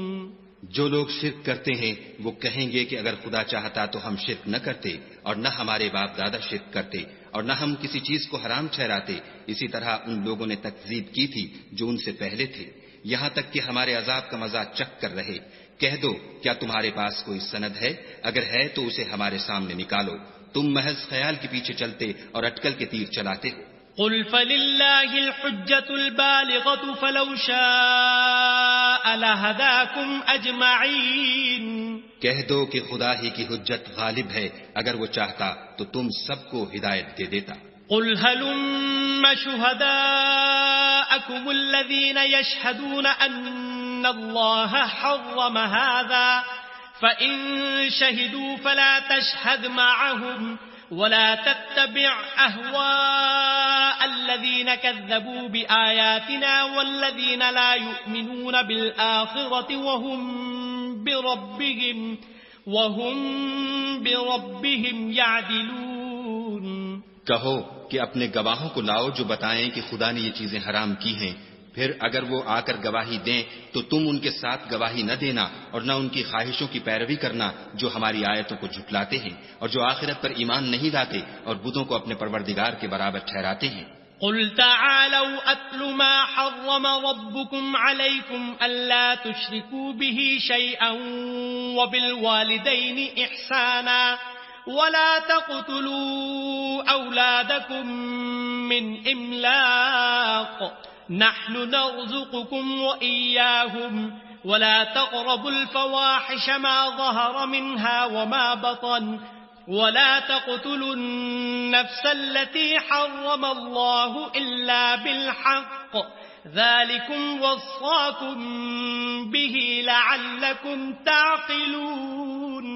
جو لوگ شرک کرتے ہیں وہ کہیں گے کہ اگر خدا چاہتا تو ہم شرک نہ کرتے، اور نہ ہمارے باپ دادا شرک کرتے، اور نہ ہم کسی چیز کو حرام ٹھہراتے۔ اسی طرح ان لوگوں نے تکذیب کی تھی جو ان سے پہلے تھے، یہاں تک کہ ہمارے عذاب کا مزہ چکھ کر رہے۔ کہہ دو کیا تمہارے پاس کوئی سند ہے؟ اگر ہے تو اسے ہمارے سامنے نکالو، تم محض خیال کے پیچھے چلتے اور اٹکل کے تیر چلاتے ہو۔ قل فللہ الحجة البالغة فلو شاء لہداکم اجمعین۔ کہہ دو کہ خدا ہی کی حجت غالب ہے، اگر وہ چاہتا تو تم سب کو ہدایت دے دیتا۔ قل هلم شهداءكم الذين يشهدون أن الله حرم هذا فإن شهدوا فلا تشهد معهم ولا تتبع أهواء الذين كذبوا بآياتنا والذين لا يؤمنون بالآخرة وهم بربهم يعدلون۔ کہو کہ اپنے گواہوں کو لاؤ جو بتائیں کہ خدا نے یہ چیزیں حرام کی ہیں، پھر اگر وہ آ کر گواہی دیں تو تم ان کے ساتھ گواہی نہ دینا اور نہ ان کی خواہشوں کی پیروی کرنا جو ہماری آیتوں کو جھٹلاتے ہیں اور جو آخرت پر ایمان نہیں لاتے اور بتوں کو اپنے پروردگار کے برابر ٹھہراتے ہیں۔ قل تعالوا أتل ما حرم ربكم عليكم ألا تشركوا به شيئا وبالوالدين إحسانا ولا تقتلوا أولادكم من إملاق نحن نرزقكم وإياهم ولا تقربوا الفواحش ما ظهر منها وما بطن ولا تقتلوا النفس التي حرم الله إلا بالحق ذلكم وصاكم به لعلكم تعقلون۔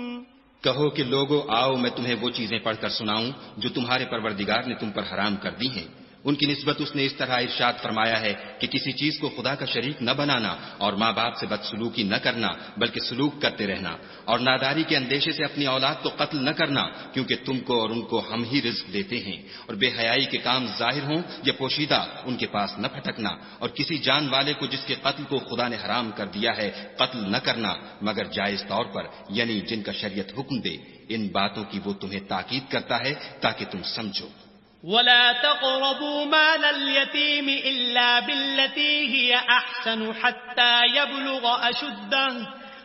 کہو کہ لوگو آؤ میں تمہیں وہ چیزیں پڑھ کر سناؤں جو تمہارے پروردگار نے تم پر حرام کر دی ہیں۔ ان کی نسبت اس نے اس طرح ارشاد فرمایا ہے کہ کسی چیز کو خدا کا شریک نہ بنانا اور ماں باپ سے بدسلوکی نہ کرنا بلکہ سلوک کرتے رہنا، اور ناداری کے اندیشے سے اپنی اولاد کو قتل نہ کرنا کیونکہ تم کو اور ان کو ہم ہی رزق دیتے ہیں، اور بے حیائی کے کام ظاہر ہوں یا پوشیدہ ان کے پاس نہ پھٹکنا، اور کسی جان والے کو جس کے قتل کو خدا نے حرام کر دیا ہے قتل نہ کرنا مگر جائز طور پر، یعنی جن کا شریعت حکم دے۔ ان باتوں کی وہ تمہیں تاکید کرتا ہے تاکہ تم سمجھو۔ ولا تقربوا مال اليتيم إلا بالتي هي أحسن حتى يبلغ أشده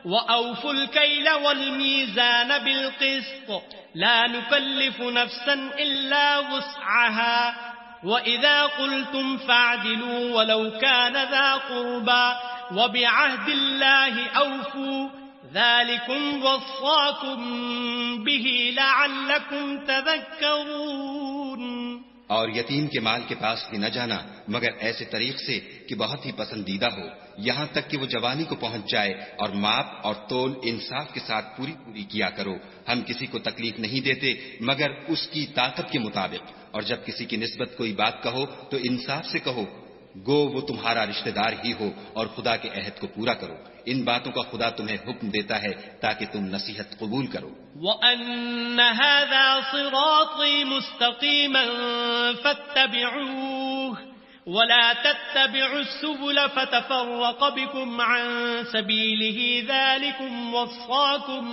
وَأَوْفُوا الْكَيْلَ وَالْمِيزَانَ بِالْقِسْطِ لَا نُكَلِّفُ نَفْسًا إِلَّا وُسْعَهَا وَإِذَا قُلْتُمْ فَاعْدِلُوا وَلَوْ كَانَ ذَا قُرْبَى وَبِعَهْدِ اللَّهِ أَوْفُوا ذَلِكُمْ وَصَّاكُمْ بِهِ لَعَلَّكُمْ تَذَكَّرُونَ۔ اور یتیم کے مال کے پاس بھی نہ جانا مگر ایسے طریق سے کہ بہت ہی پسندیدہ ہو، یہاں تک کہ وہ جوانی کو پہنچ جائے، اور ماپ اور تول انصاف کے ساتھ پوری کیا کرو۔ ہم کسی کو تکلیف نہیں دیتے مگر اس کی طاقت کے مطابق، اور جب کسی کی نسبت کوئی بات کہو تو انصاف سے کہو، گو وہ تمہارا رشتہ دار ہی ہو، اور خدا کے عہد کو پورا کرو۔ ان باتوں کا خدا تمہیں حکم دیتا ہے تاکہ تم نصیحت قبول کرو۔ وَأَنَّ هَذَا صِرَاطِي مُسْتَقِيمًا فَاتَّبِعُوهُ وَلَا تَتَّبِعُوا السُّبُلَ فَتَفَرَّقَ بِكُمْ عَن سَبِيلِهِ ذَلِكُمْ وَصَّاكُمْ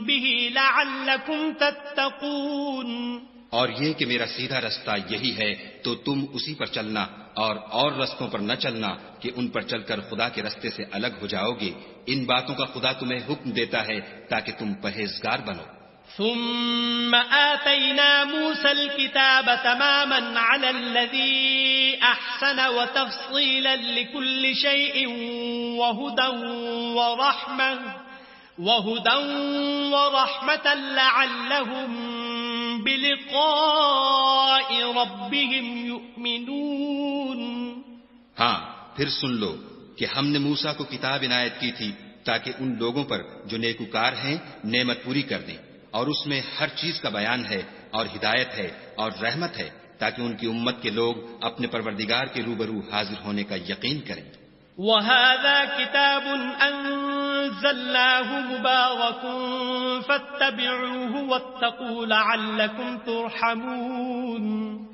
بِهِ لَعَلَّكُمْ تَتَّقُونَ۔ اور یہ کہ میرا سیدھا رستہ یہی ہے تو تم اسی پر چلنا، اور رستوں پر نہ چلنا کہ ان پر چل کر خدا کے رستے سے الگ ہو جاؤ گے۔ ان باتوں کا خدا تمہیں حکم دیتا ہے تاکہ تم پرہیزگار بنو۔ ثم آتينا موسى الكتاب تماما على الذي أحسن وتفصيلا لكل شيء وهدى ورحمة لعلهم بلقاء ربهم يؤمنون۔ ہاں، پھر سن لو کہ ہم نے موسیٰ کو کتاب عنایت کی تھی تاکہ ان لوگوں پر جو نیکوکار ہیں نعمت پوری کر دیں، اور اس میں ہر چیز کا بیان ہے اور ہدایت ہے اور رحمت ہے تاکہ ان کی امت کے لوگ اپنے پروردگار کے روبرو حاضر ہونے کا یقین کریں۔ وَهَذَا كِتَابٌ أَنزَلْنَاهُ مُبَارَكٌ فَاتَّبِعُوهُ وَاتَّقُوا لَعَلَّكُمْ تُرْحَمُونَ۔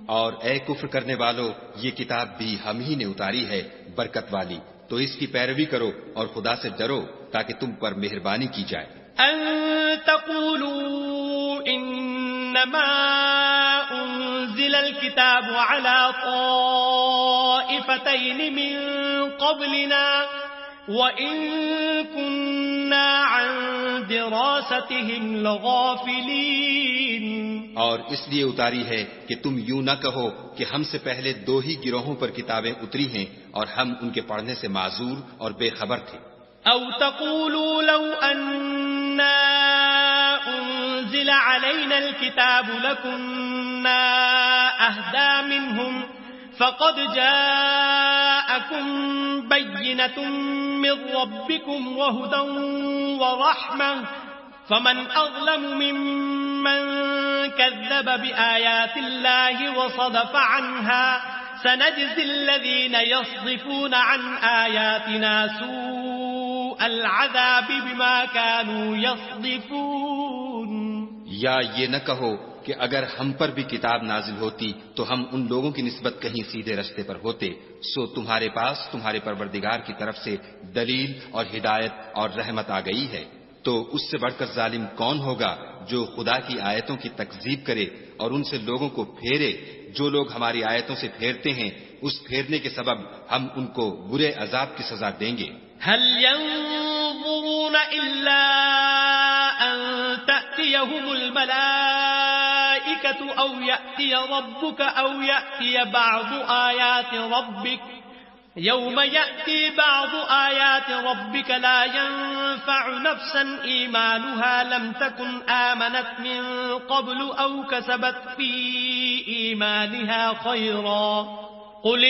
اور اے کفر کرنے والو، یہ کتاب بھی ہم ہی نے اتاری ہے برکت والی، تو اس کی پیروی کرو اور خدا سے ڈرو تاکہ تم پر مہربانی کی جائے۔ أَن تَقُولُوا إِنَّمَا أُنزِلَ الْكِتَابُ عَلَى طَائِفَتَيْنِ مِن قَبْلِنَا وَإِن كُنَّا عَن دِرَاسَتِهِمْ لَغَافِلِينَ۔ اور اس لیے اتاری ہے کہ تم یوں نہ کہو کہ ہم سے پہلے دو ہی گروہوں پر کتابیں اتری ہیں اور ہم ان کے پڑھنے سے معذور اور بے خبر تھے۔ أَوْ تَقُولُوا لَوْ أَنَّا أُنزِلَ عَلَيْنَا الْكِتَابُ لَكُنَّا أَهْدَىٰ مِنْهُمْ فَقَدْ جَاءَكُمْ بَيِّنَةٌ مِّن رَّبِّكُمْ وَهُدًى وَرَحْمَةٌ فَمَنْ أَظْلَمُ مِمَّن كَذَّبَ بِآيَاتِ اللَّهِ وَصَدَفَ عَنْهَا سَنَجْزِي الَّذِينَ يَصْدِفُونَ عَنْ آيَاتِنَا سُوءَ الْعَذَابِ بِمَا كَانُوا يَصْدِفُونَ۔ یا یہ نہ کہو کہ اگر ہم پر بھی کتاب نازل ہوتی تو ہم ان لوگوں کی نسبت کہیں سیدھے رستے پر ہوتے، سو تمہارے پاس تمہارے پروردگار کی طرف سے دلیل اور ہدایت اور رحمت آ گئی ہے، تو اس سے بڑھ کر ظالم کون ہوگا جو خدا کی آیتوں کی تکذیب کرے اور ان سے لوگوں کو پھیرے۔ جو لوگ ہماری آیتوں سے پھیرتے ہیں اس پھیرنے کے سبب ہم ان کو برے عذاب کی سزا دیں گے۔ هل ينظرون إلا أن تأتيهم الملائكة أو يأتي ربك أو يأتي بعض آيات ربك يوم يأتي بعض آيات ربك لا ينفع نفسا إيمانها لم تكن آمنت من قبل أو كسبت في إيمانها خيرا قل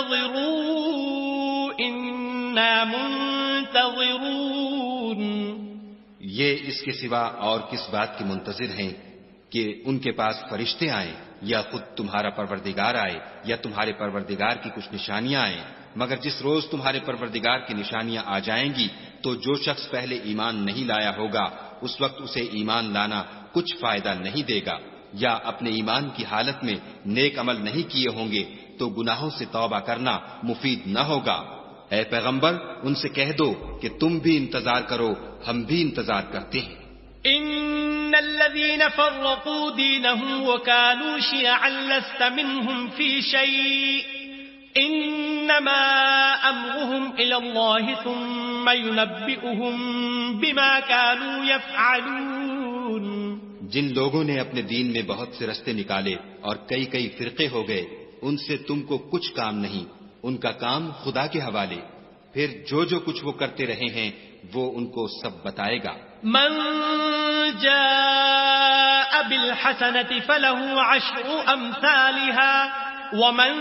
انتظروا إنا منتظرون۔ یہ اس کے سوا اور کس بات کے منتظر ہیں کہ ان کے پاس فرشتے آئیں یا خود تمہارا پروردگار آئے یا تمہارے پروردگار کی کچھ نشانیاں آئیں، مگر جس روز تمہارے پروردگار کی نشانیاں آ جائیں گی تو جو شخص پہلے ایمان نہیں لایا ہوگا اس وقت اسے ایمان لانا کچھ فائدہ نہیں دے گا، یا اپنے ایمان کی حالت میں نیک عمل نہیں کیے ہوں گے تو گناہوں سے توبہ کرنا مفید نہ ہوگا۔ اے پیغمبر ان سے کہہ دو کہ تم بھی انتظار کرو، ہم بھی انتظار کرتے ہیں۔ ان الذين فرقوا دينهم وكانوا شيعا لست منهم في شيء انما أمرهم إلى الله ثم ينبئهم بما كانوا يفعلون. جن لوگوں نے اپنے دین میں بہت سے رستے نکالے اور کئی کئی فرقے ہو گئے، ان سے تم کو کچھ کام نہیں، ان کا کام خدا کے حوالے، پھر جو کچھ وہ کرتے رہے ہیں وہ ان کو سب بتائے گا. من جاء بالحسنة فله 10 أمثالها ومن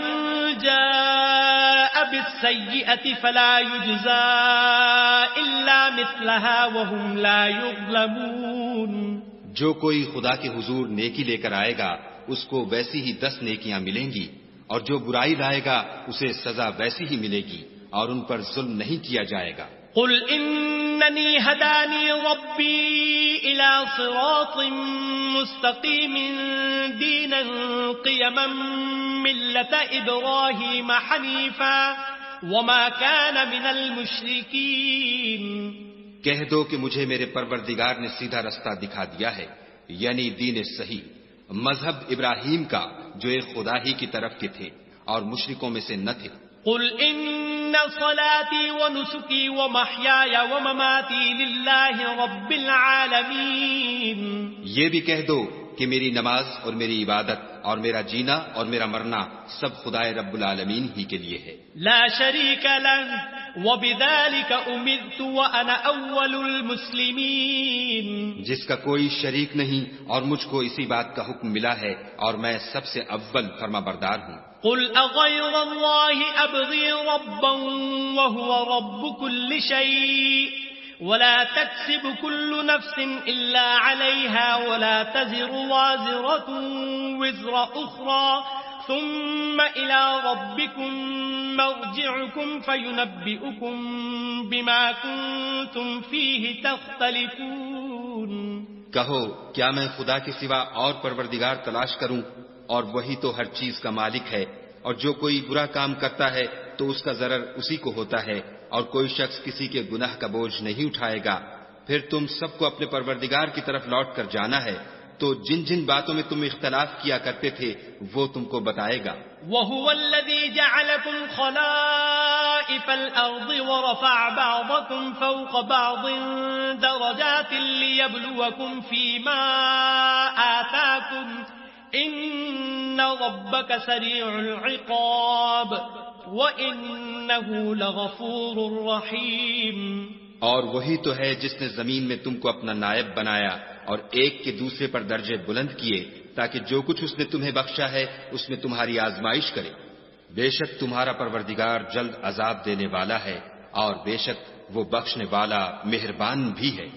جاء بالسيئة فلا يجزى إلا مثلها وهم لا يظلمون. جو کوئی خدا کے حضور نیکی لے کر آئے گا اس کو ویسی ہی 10 نیکیاں ملیں گی، اور جو برائی لائے گا اسے سزا ویسی ہی ملے گی اور ان پر ظلم نہیں کیا جائے گا. قل إنني هداني ربي إلى صراط مستقيم دينا قيما ملة إبراهيم حنيفا وما كان من المشركين. کہہ دو کہ مجھے میرے پروردگار نے سیدھا رستہ دکھا دیا ہے، یعنی دین صحیح، مذہب ابراہیم کا جو ایک خدا ہی کی طرف کے تھے اور مشرکوں میں سے نہ تھے. قل إن صلاتي ونسكي ومحياي ومماتي لله رب العالمين. یہ بھی کہہ دو کہ میری نماز اور میری عبادت اور میرا جینا اور میرا مرنا سب خدائے رب العالمین ہی کے لیے ہے. لا شريك له وبذلك أمرت وأنا أول المسلمين. جس کا کوئی شریک نہیں اور مجھ کو اسی بات کا حکم ملا ہے اور میں سب سے اول فرما بردار ہوں. قل أغير الله أبغي ربا وهو رب كل شيء ولا تكسب كل نفس إلا عليها ولا تزر وازرة وزر أخرى ثم إلى ربكم مرجعكم فينبئكم بما كنتم فيه تختلفون. کہو کیا میں خدا کے سوا اور پروردگار تلاش کروں، اور وہی تو ہر چیز کا مالک ہے، اور جو کوئی برا کام کرتا ہے تو اس کا ضرر اسی کو ہوتا ہے، اور کوئی شخص کسی کے گناہ کا بوجھ نہیں اٹھائے گا. پھر تم سب کو اپنے پروردگار کی طرف لوٹ کر جانا ہے، تو جن جن باتوں میں تم اختلاف کیا کرتے تھے وہ تم کو بتائے گا. وَهُوَ الَّذِي جَعَلَكُمْ خَلَائِفَ الْأَرْضِ وَرَفَعَ بَعْضَكُمْ فَوْقَ بَعْضٍ دَرَجَاتٍ لِيَبْلُوَكُمْ فِي مَا آتَاكُمْ إِنَّ رَبَّكَ سَرِيعُ الْعِقَابِ وَإِنَّهُ لَغَفُورٌ رَحِيمٌ. اور وہی تو ہے جس نے زمین میں تم کو اپنا نائب بنایا اور ایک کے دوسرے پر درجے بلند کیے تاکہ جو کچھ اس نے تمہیں بخشا ہے اس میں تمہاری آزمائش کرے. بے شک تمہارا پروردگار جلد عذاب دینے والا ہے اور بے شک وہ بخشنے والا مہربان بھی ہے.